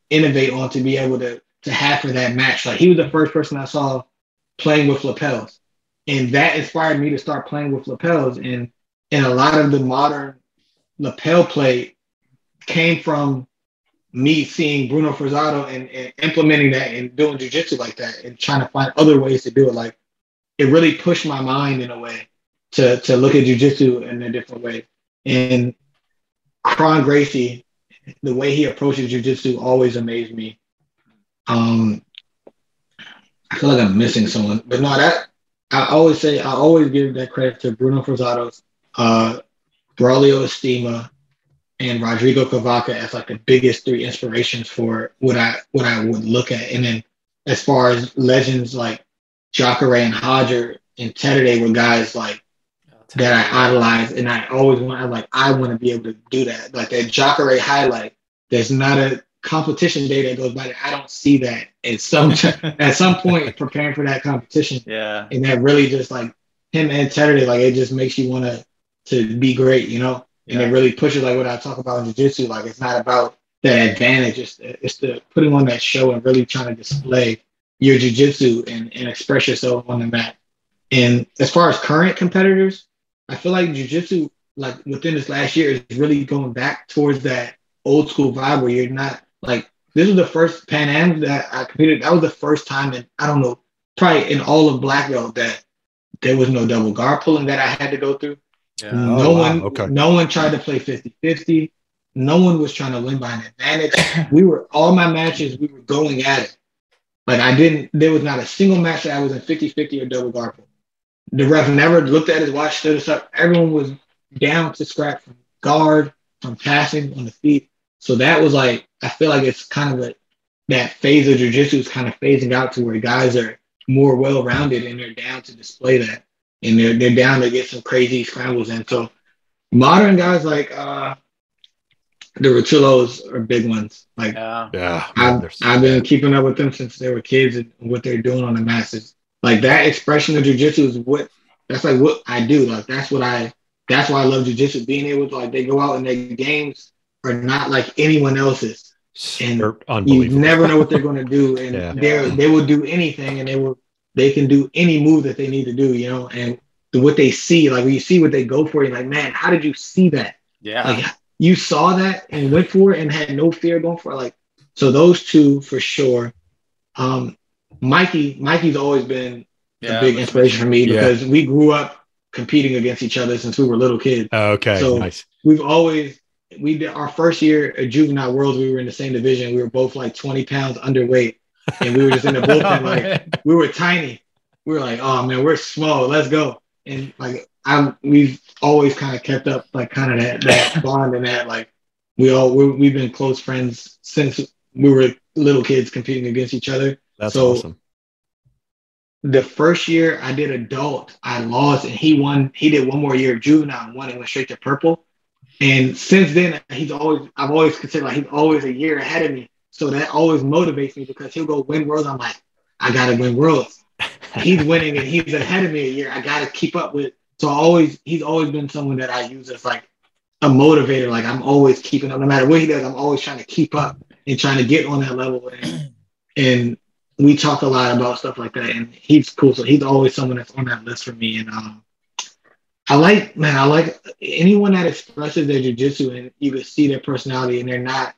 innovate on to be able to have for that match. Like, he was the first person I saw playing with lapels, and that inspired me to start playing with lapels. And a lot of the modern lapel play came from me seeing Bruno Frazado and implementing that and doing jiu-jitsu like that and trying to find other ways to do it. Like, it really pushed my mind in a way to look at jiu-jitsu in a different way. And Kron Gracie, the way he approaches jiu-jitsu always amazed me. I feel like I'm missing someone, but no, that I always give that credit to Bruno Frazado, Braulio Estima, and Rodrigo Cavaca as like the biggest 3 inspirations for what I would look at. And then as far as legends like Jacare and Roger and Teddy were guys like that I idolize, and I always I want to be able to do that. Like that Jacare highlight, there's not a competition day that goes by that I don't see that at some point preparing for that competition. Yeah. And that really just like him and Teddy, like it just makes you want to be great, you know? And it really pushes like what I talk about in jiu-jitsu. Like, it's not about that advantage. It's the putting on that show and really trying to display your jiu-jitsu and express yourself on the mat. And as far as current competitors, I feel like jiu-jitsu, like within this last year, is really going back towards that old school vibe where you're not like, this was the first Pan Am that I competed. That was the first time in, I don't know, probably in all of black belt that there was no double guard pulling that I had to go through. Yeah. No one tried to play 50-50. No one was trying to win by an advantage. All my matches, we were going at it. Like, there was not a single match that I was in 50-50 or double guard pull. The ref never looked at his watch, stood us up. Everyone was down to scrap from guard, from passing on the feet. So that was like, I feel like it's kind of that phase of jiu-jitsu is kind of phasing out to where guys are more well-rounded and they're down to display that. And they're down to get some crazy scrambles in. So modern guys like the Rutillos are big ones. Like, I've been keeping up with them since they were kids and what they're doing on the masses. Like, that expression of jiu-jitsu is what I do. Like, that's why I love jiu-jitsu. Being able to, like, they go out and their games are not like anyone else's. And you never know what they're going to do. And they will do anything, and they can do any move that they need to do, you know, and what they see, like when you see what they go for, you're like, man, how did you see that? Yeah. Like, you saw that and went for it and had no fear going for it. Like, so those two for sure. Mikey's always been a big inspiration for me because we grew up competing against each other since we were little kids. Oh, okay. So nice. we've always, we did our first year at Juvenile Worlds. We were in the same division. We were both like 20 pounds underweight, and we were just in the bullpen. Like we were tiny. We were like, oh man, we're small. Let's go. And like we've always kind of kept up like kind of that bond and that like we've been close friends since we were little kids competing against each other. That's awesome. The first year I did adult, I lost, and he won. He did one more year of juvenile and won and went straight to purple. And since then, I've always considered like he's always a year ahead of me. So that always motivates me because he'll go win worlds. I'm like, I gotta win worlds. He's winning and he's ahead of me a year. I gotta keep up with. So he's always been someone that I use as like a motivator. Like I'm always keeping up, no matter what he does. I'm always trying to keep up and trying to get on that level. And we talk a lot about stuff like that. And he's cool. So he's always someone that's on that list for me. And I like anyone that expresses their jiu-jitsu and you can see their personality and they're not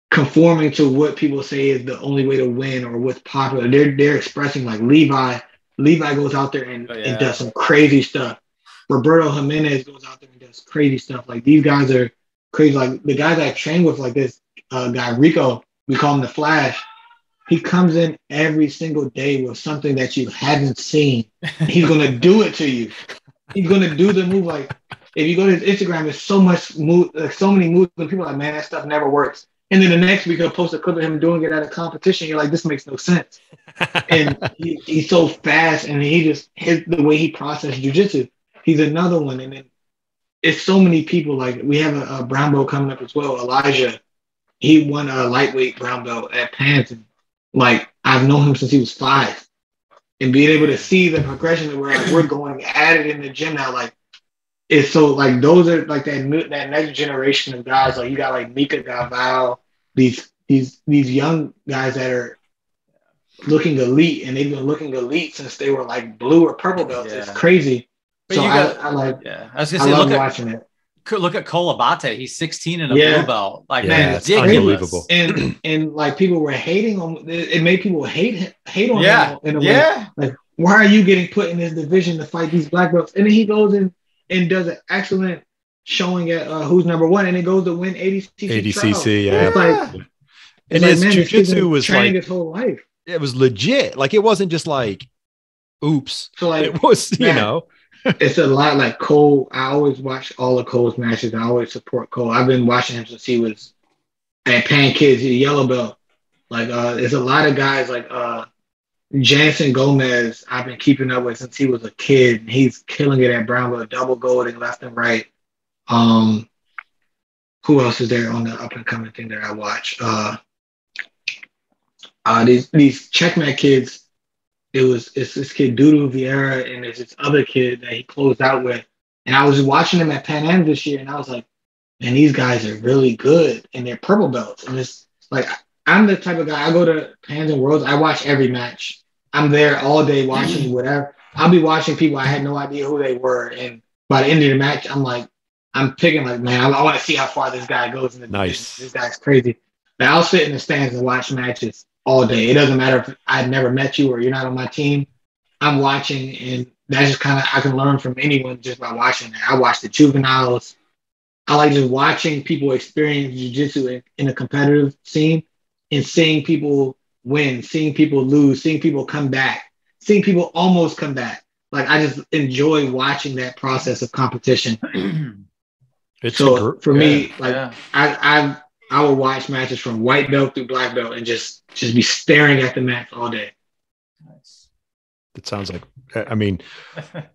conforming to what people say is the only way to win or what's popular. They're expressing like Levi goes out there and does some crazy stuff. Roberto Jimenez goes out there and does crazy stuff. Like these guys are crazy. Like the guys I train with, like this guy Rico, we call him the Flash. He comes in every single day with something that you haven't seen. He's gonna do it to you. He's gonna do the move. Like if you go to his Instagram, there's so many moves, and people are like, man, that stuff never works. And then the next week, he'll post a clip of him doing it at a competition. You're like, this makes no sense. And he's so fast, and the way he processes jiu-jitsu. He's another one. And then it's so many people. Like we have a brown belt coming up as well, Elijah. He won a lightweight brown belt at Pants. And like I've known him since he was 5. And being able to see the progression where like, we're going at it in the gym now, like it's so like those are like that next generation of guys. Like you got like Mika Gaval, these young guys that are looking elite, and they've been looking elite since they were like blue or purple belts. Yeah. It's crazy. But so I was gonna say, love watching it. Look at Cole Abate. He's 16 and a blue belt. Like man, it's unbelievable. And like people were hating on it. Made people hate on him in a way. Like why are you getting put in this division to fight these black belts? And then he goes in and does an excellent showing at who's number 1, and it goes to win ADCC. Yeah. It's like, and his jiu-jitsu was training like his whole life. It was legit. Like it wasn't just like, oops. So like it was, you know. It's a lot like Cole. I always watch all of Cole's matches. I always support Cole. I've been watching him since he was at Pan Kids, yellow belt. Like there's a lot of guys like Jansen Gomez I've been keeping up with since he was a kid. He's killing it at brown belt, double golding left and right. Who else is there on the up and coming thing that I watch? These Checkmate kids. It's this kid Dudu Vieira and there's this other kid that he closed out with. And I was watching them at Pan Am this year and I was like, man, these guys are really good and they're purple belts. And it's like I'm the type of guy, I go to Pans and Worlds, I watch every match. I'm there all day watching whatever. I'll be watching people I had no idea who they were. And by the end of the match, I'm picking like, man, I want to see how far this guy goes in the nice. This guy's crazy. But I'll sit in the stands and watch matches all day. It doesn't matter if I've never met you or you're not on my team. I'm watching, and that's just kind of I can learn from anyone just by watching that. I watch the juveniles. I like just watching people experience jiu-jitsu in a competitive scene and seeing people win, seeing people lose, seeing people come back, seeing people almost come back. Like I just enjoy watching that process of competition. For me, like I will watch matches from white belt through black belt and just be staring at the match all day. Nice. It sounds like, I mean,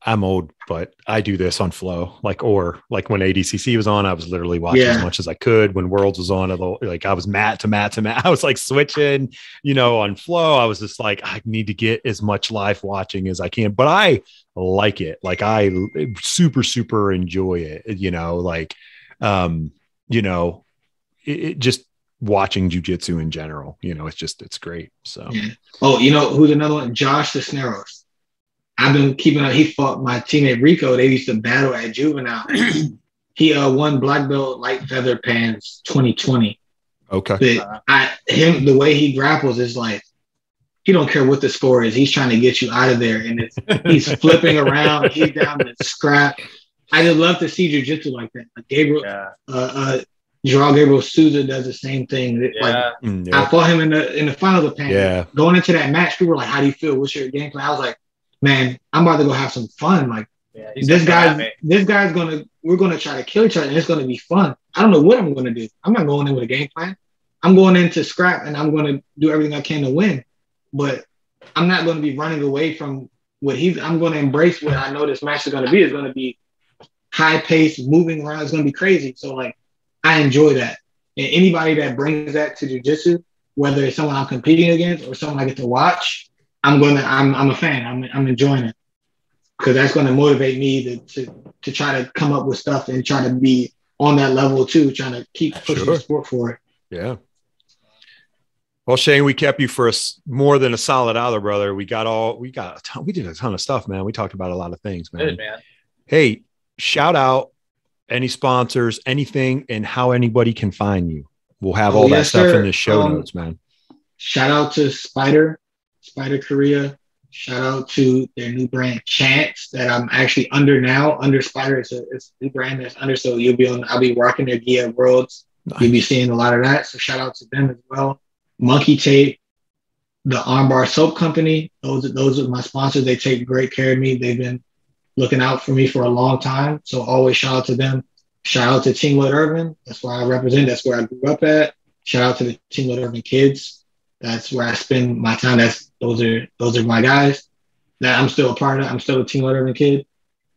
I'm old, but I do this on flow. Like when ADCC was on, I was literally watching as much as I could. When Worlds was on, like I was mat to mat to mat. I was like switching, on flow. I was just like, I need to get as much live watching as I can, but I like it. Like I super, super enjoy it, it just watching jiu-jitsu in general, it's great. So, Oh, who's another one? Josh Cisneros. I've been keeping up. He fought my teammate Rico. They used to battle at Juvenile. He won black belt light feather pans 2020. Okay. But the way he grapples is like, he don't care what the score is. He's trying to get you out of there. And he's flipping around. He's down to scrap. I just love to see jiu-jitsu like that. Like Gabriel, Gerald Gabriel Souza does the same thing. Like I fought him in the final of the Pan. Yeah. Going into that match, people were like, "How do you feel? What's your game plan?" I was like, "Man, I'm about to go have some fun. Like this guy's we're gonna try to kill each other, and it's gonna be fun. I don't know what I'm gonna do. I'm not going in with a game plan. I'm going in to scrap, and I'm gonna do everything I can to win. But I'm not gonna be running away from what I'm gonna embrace what I know this match is gonna be. It's gonna be high pace, moving around. It's gonna be crazy. So like, I enjoy that. And anybody that brings that to jiu-jitsu, whether it's someone I'm competing against or someone I get to watch, I'm a fan. I'm enjoying it because that's going to motivate me to try to come up with stuff and try to be on that level too, trying to keep pushing the sport forward. Yeah. Well, Shane, we kept you for more than a solid hour, brother. We did a ton of stuff, man. We talked about a lot of things, man. Good, man. Hey, shout out any sponsors, anything, and how anybody can find you. We'll have all that stuff in the show notes, man. Shout out to Spider Korea. Shout out to their new brand Chance that I'm actually under now. Under Spider, it's a new brand that's under. So I'll be rocking their gear at Worlds. Nice. You'll be seeing a lot of that. So shout out to them as well. Monkey Tape, the Armbar Soap Company. Those are my sponsors. They take great care of me. They've been looking out for me for a long time. So always shout out to them. Shout out to Team Lloyd Irvin. That's where I represent. That's where I grew up at. Shout out to the Team Lloyd Irvin kids. That's where I spend my time. Those are my guys that I'm still a part of. I'm still a Team Lloyd Irvin kid.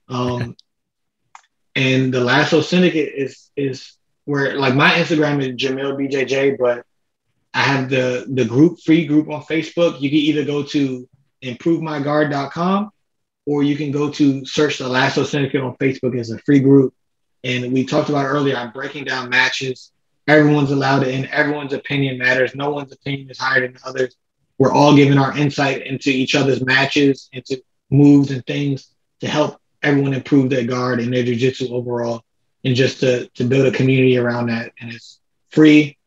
And the LASSO Syndicate is where, like, my Instagram is Jamil BJJ, but I have the free group on Facebook. You can either go to improvemyguard.com or you can go to search the LASSO Syndicate on Facebook as a free group. And we talked about earlier, I'm breaking down matches. Everyone's allowed in. Everyone's opinion matters. No one's opinion is higher than others. We're all giving our insight into each other's matches, into moves and things to help everyone improve their guard and their jiu-jitsu overall, and just to build a community around that. And it's free.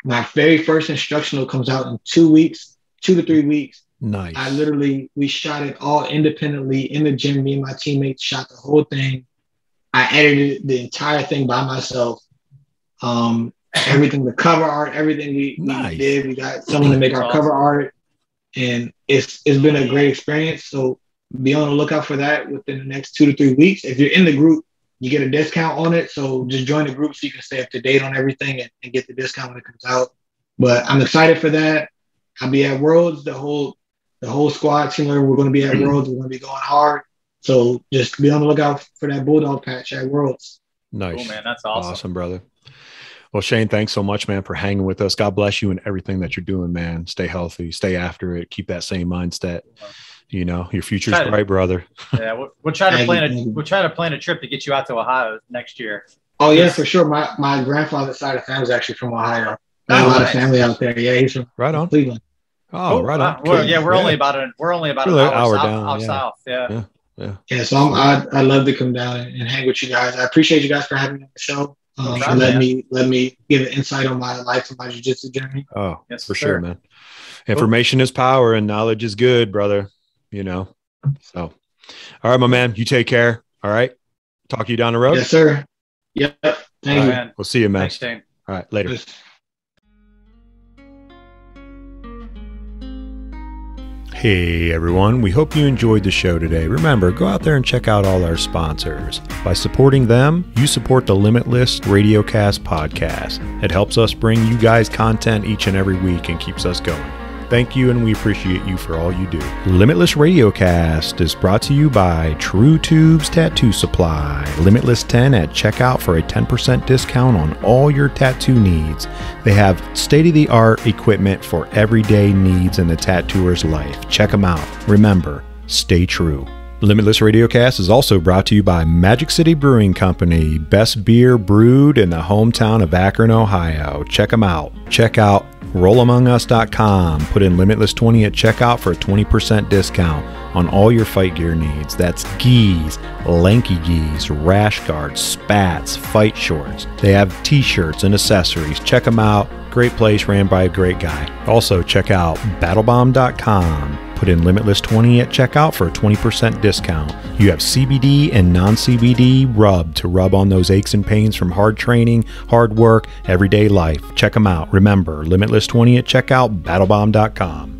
My very first instructional comes out in 2 weeks, 2 to 3 weeks. Nice. We shot it all independently in the gym. Me and my teammates shot the whole thing. I edited the entire thing by myself. Everything, the cover art, everything we did. We got someone to make our cover art, and it's been a great experience. So be on the lookout for that within the next 2 to 3 weeks. If you're in the group, you get a discount on it. So just join the group so you can stay up to date on everything and get the discount when it comes out. But I'm excited for that. I'll be at Worlds. The whole squad team, we're going to be at Worlds. We're going to be going hard. So just be on the lookout for that Bulldog patch at Worlds. Nice. Cool, man. That's awesome. Awesome, brother. Well, Shane, thanks so much, man, for hanging with us. God bless you and everything that you're doing, man. Stay healthy, stay after it, keep that same mindset. You know, your future's bright, brother. Yeah, we'll try to plan a trip to get you out to Ohio next year. Oh yeah, for sure. My grandfather's side of the family is actually from Ohio. Got a lot of family out there. Yeah, he's from Cleveland. Oh, right on. We're only about an hour down south. Yeah. So I'd love to come down and hang with you guys. I appreciate you guys for having me on the show. And let me give an insight on my life and my jiu-jitsu journey. Oh, yes, for sure, man. Information is power and knowledge is good, brother. You know. So, all right, my man. You take care. All right. Talk to you down the road. Yes, sir. Yep. Thank you. Man. We'll see you, man. Thanks, Shane. All right. Later. Yes. Hey everyone, we hope you enjoyed the show today. Remember, go out there and check out all our sponsors. By supporting them, you support the Limitless Radiocast podcast. It helps us bring you guys content each and every week and keeps us going. Thank you, and we appreciate you for all you do. Limitless Radiocast is brought to you by True Tubes Tattoo Supply. Limitless 10 at checkout for a 10% discount on all your tattoo needs. They have state-of-the-art equipment for everyday needs in the tattooer's life. Check them out. Remember, stay true. Limitless Radiocast is also brought to you by Magic City Brewing Company. Best beer brewed in the hometown of Akron, Ohio. Check them out. Check out RollAmongUs.com. Put in Limitless20 at checkout for a 20% discount on all your fight gear needs. That's gis, lanky gis, rash guards, spats, fight shorts. They have t-shirts and accessories. Check them out. Great place ran by a great guy. Also, check out BattleBomb.com. Put Put in Limitless20 at checkout for a 20% discount. You have CBD and non-CBD rub to rub on those aches and pains from hard training, hard work, everyday life. Check them out. Remember, Limitless20 at checkout, battlebomb.com.